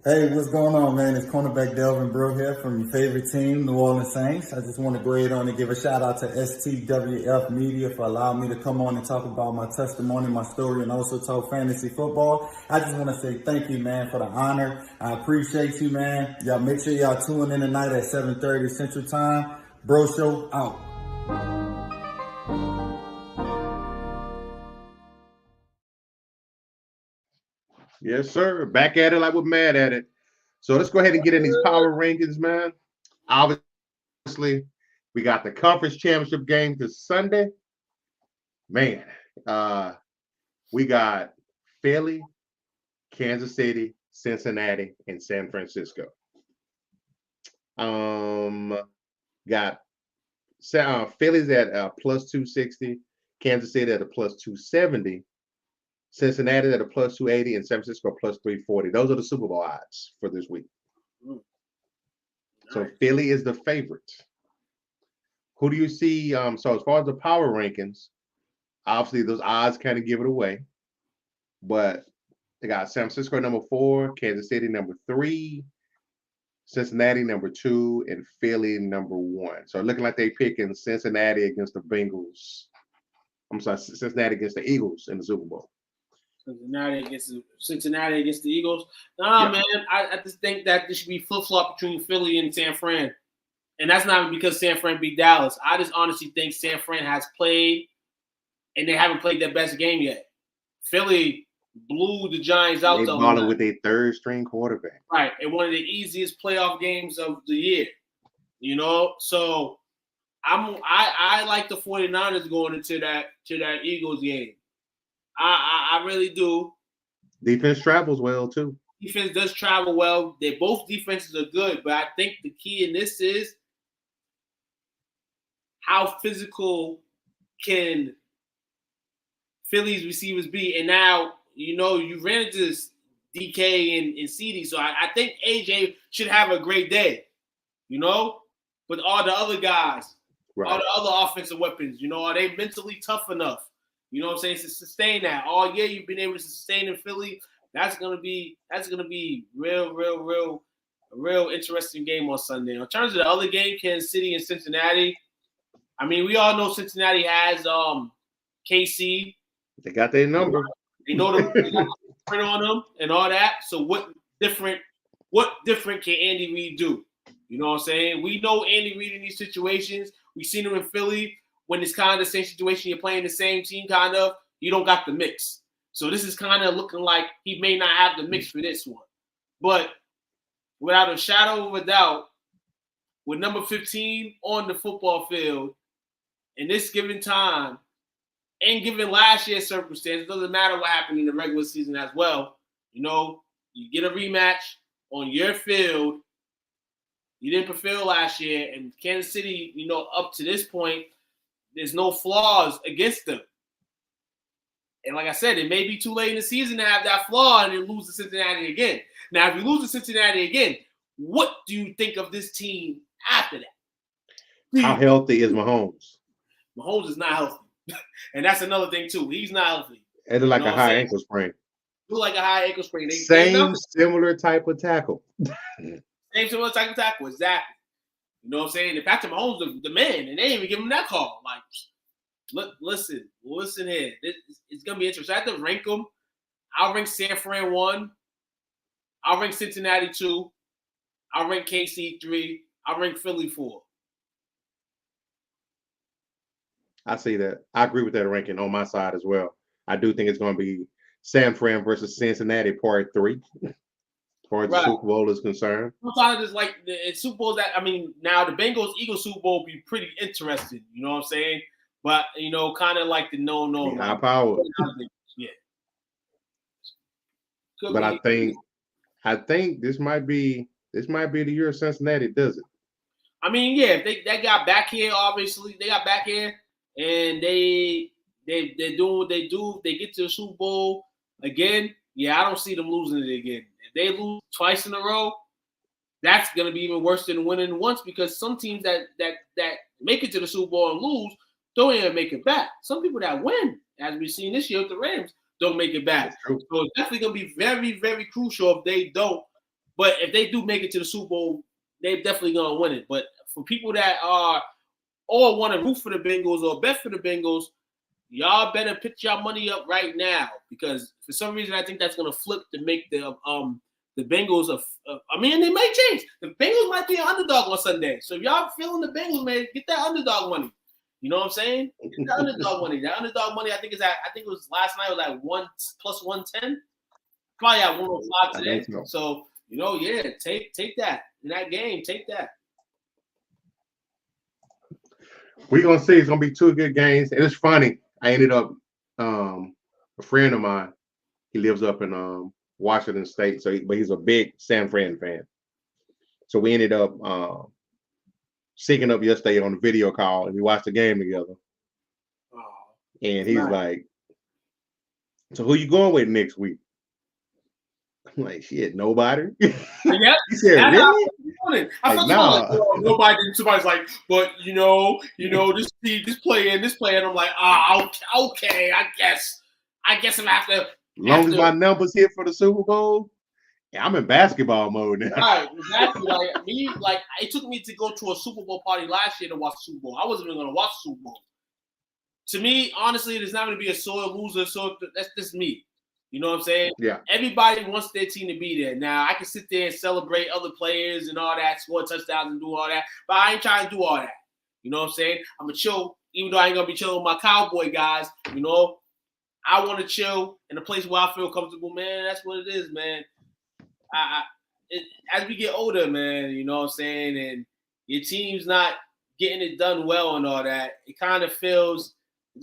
Hey, what's going on, man? It's cornerback Delvin Breaux here from your favorite team, New Orleans Saints. I just want to go ahead on and give a shout out to STWF Media for allowing me to come on and talk about my testimony, my story, and also talk fantasy football. I just want to say thank you, man, for the honor. I appreciate you, man. Y'all make sure y'all tune in tonight at 7:30 Central Time. Bro Show out. Yes, sir. Back at it like we're mad at it. So let's go ahead and get in these power rankings, man. Obviously, we got the conference championship game this Sunday. Man, we got Philly, Kansas City, Cincinnati, and San Francisco. Got Philly's at plus 260, Kansas City at a plus 270. Cincinnati at a plus 280 and San Francisco plus 340. Those are the Super Bowl odds for this week. So Philly is the favorite. Who do you see? So as far as the power rankings, obviously those odds kind of give it away. But they got San Francisco number 4, Kansas City number 3, Cincinnati number 2, and Philly number 1. So looking like they picking Cincinnati against the Bengals. I'm sorry, Cincinnati against the Eagles in the Super Bowl. Cincinnati against the Eagles. Nah, man. I just think that this should be flip-flop between Philly and San Fran. And that's not because San Fran beat Dallas. I just honestly think San Fran has played, and they haven't played their best game yet. Philly blew the Giants out. They balling with a third-string quarterback. Right, and one of the easiest playoff games of the year. You know, so I like the 49ers going into that Eagles game. I really do. Defense travels well, too. Defense does travel well. Both defenses are good, but I think the key in this is how physical can Philly's receivers be. And now, you know, you ran into this DK and CD, so I think AJ should have a great day, you know? But all the other guys, all the other offensive weapons, you know, are they mentally tough enough? You know what I'm saying? To sustain that. All year you've been able to sustain in Philly. That's gonna be real interesting game on Sunday. In terms of the other game, Kansas City and Cincinnati. I mean, we all know Cincinnati has KC. They got their number. They know them. They got the print on them and all that. So what different can Andy Reid do? You know what I'm saying? We know Andy Reid in these situations. We've seen him in Philly. When it's kind of the same situation, you're playing the same team, kind of, you don't got the mix. So this is kind of looking like he may not have the mix for this one. But without a shadow of a doubt, with number 15 on the football field, in this given time, and given last year's circumstances, it doesn't matter what happened in the regular season as well. You know, you get a rematch on your field. You didn't fulfill last year, and Kansas City, you know, up to this point, there's no flaws against them. And like I said, it may be too late in the season to have that flaw and then lose to Cincinnati again. Now, if you lose to Cincinnati again, what do you think of this team after that? How healthy is Mahomes? Mahomes is not healthy. And that's another thing, too. He's not healthy. It looked like a high ankle sprain. Look like a high ankle sprain. Similar type of tackle. Same similar type of tackle, exactly. You know what I'm saying? And Patrick Mahomes, the man, and they didn't even give him that call. Like, listen here. It's going to be interesting. I have to rank them. I'll rank San Fran 1. I'll rank Cincinnati 2. I'll rank KC 3. I'll rank Philly 4. I see that. I agree with that ranking on my side as well. I do think it's going to be San Fran versus Cincinnati part 3, as far as the Super Bowl is concerned. Sometimes it's like the Super Bowl that now the Bengals Eagles Super Bowl be pretty interesting. You know what I'm saying? But kind of like the no. High power. Yeah. But I think this might be the year Cincinnati does it. Yeah, if they got back here, obviously they got back here, and they're doing what they do. They get to the Super Bowl again. Yeah, I don't see them losing it again. If they lose twice in a row, that's gonna be even worse than winning once, because some teams that make it to the Super Bowl and lose don't even make it back. Some people that win, as we've seen this year with the Rams, don't make it back. So it's definitely gonna be very, very crucial if they don't. But if they do make it to the Super Bowl, they're definitely gonna win it. But for people that are all want to root for the Bengals or bet for the Bengals, y'all better put y'all money up right now, because for some reason I think that's gonna flip to make the Bengals they might change. The Bengals might be an underdog on Sunday. So if y'all feeling the Bengals, man, get that underdog money. You know what I'm saying? Get that underdog money. That underdog money, I think it was last night, it was like 1 plus 110. Probably at 105 today. So take that in that game. Take that. We're gonna see. It's gonna be 2 good games. And it's funny. I ended up a friend of mine. He lives up in Washington State, but he's a big San Fran fan. So we ended up syncing up yesterday on a video call, and we watched the game together. And he's like, "So who you going with next week?" I'm like, "Shit, nobody." Yep. He said, "Really?" I thought nobody. Somebody's like, "But this play in, this play," and I'm like, okay, I guess I'm gonna have to. As long as my numbers hit for the Super Bowl, I'm in basketball mode now. Right, exactly. It took me to go to a Super Bowl party last year to watch the Super Bowl. I wasn't even gonna watch the Super Bowl. To me, honestly, there's not gonna be a sore loser. So that's just me. You know what I'm saying? Yeah. Everybody wants their team to be there. Now, I can sit there and celebrate other players and all that, score touchdowns and do all that, but I ain't trying to do all that. You know what I'm saying? I'm going to chill, even though I ain't going to be chilling with my Cowboy guys. I want to chill in a place where I feel comfortable, man. That's what it is, man. As we get older, man, you know what I'm saying, and your team's not getting it done well and all that, it kind of feels –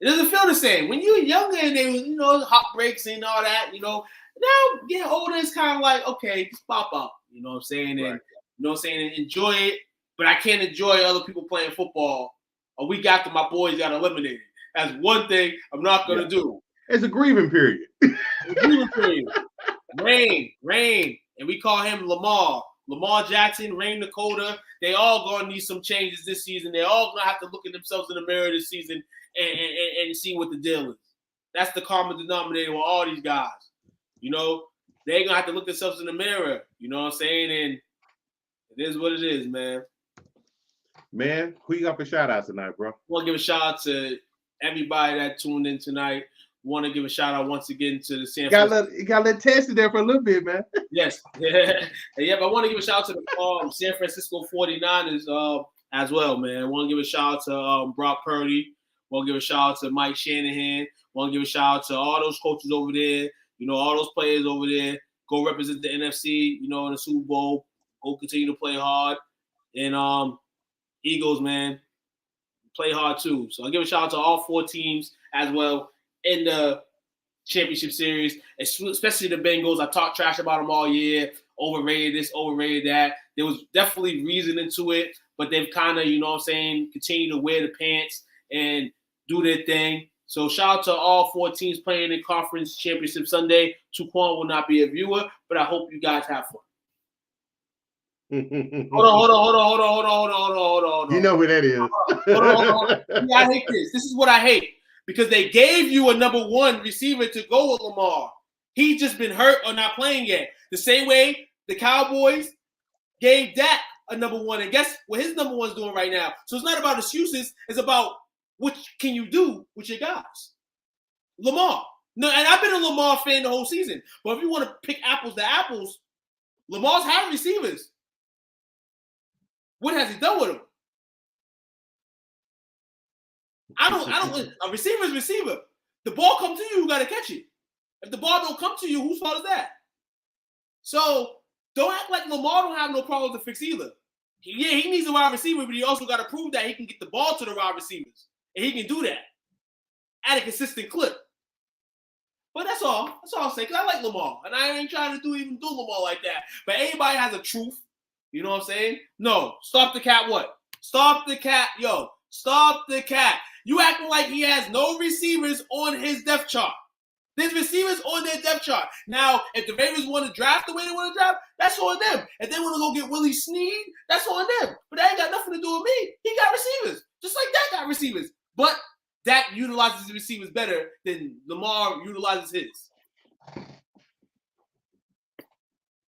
it doesn't feel the same. When you were younger and they was, hot breaks and all that, now getting older, it's kind of like, okay, just pop up. You know what I'm saying? And and enjoy it. But I can't enjoy other people playing football a week after my boys got eliminated. That's one thing I'm not going to do. It's a grieving period. Rain. And we call him Lamar. Lamar Jackson, Rain Dakota, they all going to need some changes this season. They're all going to have to look at themselves in the mirror this season and see what the deal is. That's the common denominator with all these guys. They're going to have to look themselves in the mirror. You know what I'm saying? And it is what it is, man. Man, who you got for shout-outs tonight, bro? I want to give a shout-out to everybody that tuned in tonight. Want to give a shout-out once again to the San Francisco. You got a little tested there for a little bit, man. Yes. Yeah, but I want to give a shout-out to the San Francisco 49ers as well, man. I want to give a shout-out to Brock Purdy. Want to give a shout-out to Mike Shanahan. Want to give a shout-out to all those coaches over there, all those players over there. Go represent the NFC, in the Super Bowl. Go continue to play hard. And Eagles, man, play hard too. So I'll give a shout-out to all 4 teams as well in the championship series, especially the Bengals. I talked trash about them all year. Overrated this, overrated that. There was definitely reason into it, but they've kind of, continue to wear the pants and do their thing. So shout out to all 4 teams playing in conference championship Sunday. Tuquan will not be a viewer, but I hope you guys have fun. Hold on. You know who that is. Hold on. Yeah, I hate this. This is what I hate. Because they gave you a number 1 receiver to go with Lamar. He's just been hurt or not playing yet. The same way the Cowboys gave Dak a number 1. And guess what his number 1's doing right now? So it's not about excuses. It's about what can you do with your guys. Lamar. No, and I've been a Lamar fan the whole season. But if you want to pick apples to apples, Lamar's had receivers. What has he done with them? I don't. A receiver's receiver. The ball comes to you, you got to catch it. If the ball don't come to you, whose fault is that? So don't act like Lamar don't have no problems to fix either. He needs a wide receiver, but he also got to prove that he can get the ball to the wide receivers. And he can do that at a consistent clip. But that's all. That's all I'll say. Because I like Lamar. And I ain't trying to do Lamar like that. But everybody has a truth. You know what I'm saying? No. Stop the cat what? Stop the cat. Yo. Stop the cat. You acting like he has no receivers on his depth chart. There's receivers on their depth chart. Now, if the Ravens want to draft the way they want to draft, that's on them. If they want to go get Willie Snead, that's on them. But that ain't got nothing to do with me. He got receivers. Just like Dak got receivers. But Dak utilizes his receivers better than Lamar utilizes his.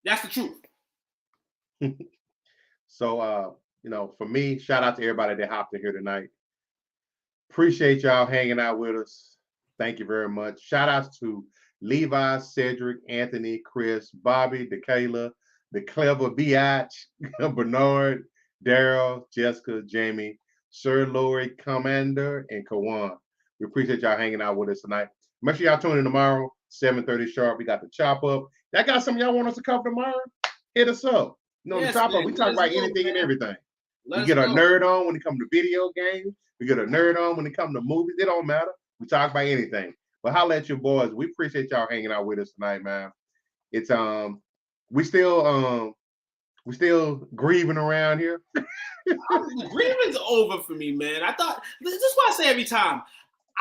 That's the truth. So, for me, shout out to everybody that hopped in here tonight. Appreciate y'all hanging out with us. Thank you very much. Shout outs to Levi, Cedric, Anthony, Chris, Bobby, DeKayla, the clever Biatch, Bernard, Daryl, Jessica, Jamie, Sir Lori, Commander, and Kawan. We appreciate y'all hanging out with us tonight. Make sure y'all tune in tomorrow, 7:30 sharp. We got the chop up. Y'all got something y'all want us to cover tomorrow? Hit us up. The chop up, we talk about anything and everything. We get a nerd on when it comes to video games. We get a nerd on when it comes to movies. It don't matter. We talk about anything. But holla at your boys. We appreciate y'all hanging out with us tonight, man. It's we still grieving around here. Grieving's over for me, man. I thought this is what I say every time.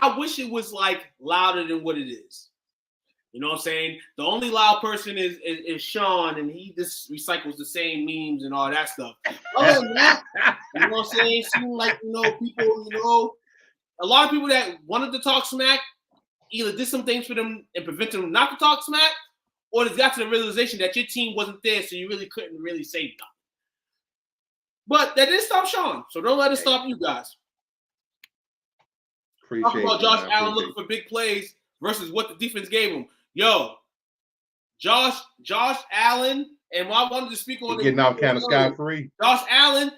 I wish it was like louder than what it is. You know what I'm saying? The only loud person is Sean, and he just recycles the same memes and all that stuff. Other than that, you know what I'm saying? Seem like people, a lot of people that wanted to talk smack either did some things for them and prevented them not to talk smack, or they got to the realization that your team wasn't there, so you really couldn't really say nothing. But that didn't stop Sean, so don't let it stop you guys. Talk about Josh Allen looking for big plays versus what the defense gave him. Yo, Josh Allen, and I wanted to speak on getting out kind of scot-free. Josh Allen,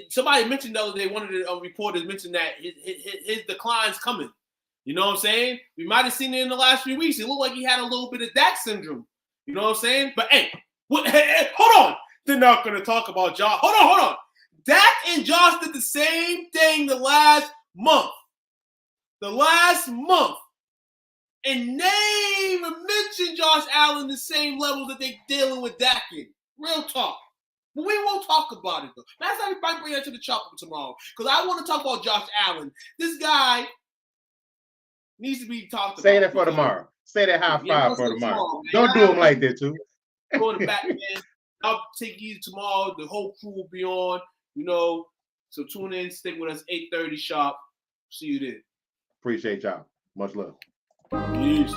somebody mentioned the other day, one of the reporters mentioned that his decline's coming. You know what I'm saying? We might have seen it in the last few weeks. It looked like he had a little bit of Dak syndrome. You know what I'm saying? But hey, hold on. They're not going to talk about Josh. Hold on. Dak and Josh did the same thing the last month. And they even mentioned Josh Allen the same level that they're dealing with Dak in. Real talk. But we won't talk about it, though. That's how we might bring that to the chopper tomorrow. Because I want to talk about Josh Allen. This guy needs to be talked about. Say that for tomorrow. Say that high five for tomorrow. Don't do him like that, too. Go to the back, man. I'll take you tomorrow. The whole crew will be on, So tune in, stick with us, 8:30 sharp. See you then. Appreciate y'all. Much love. Peace.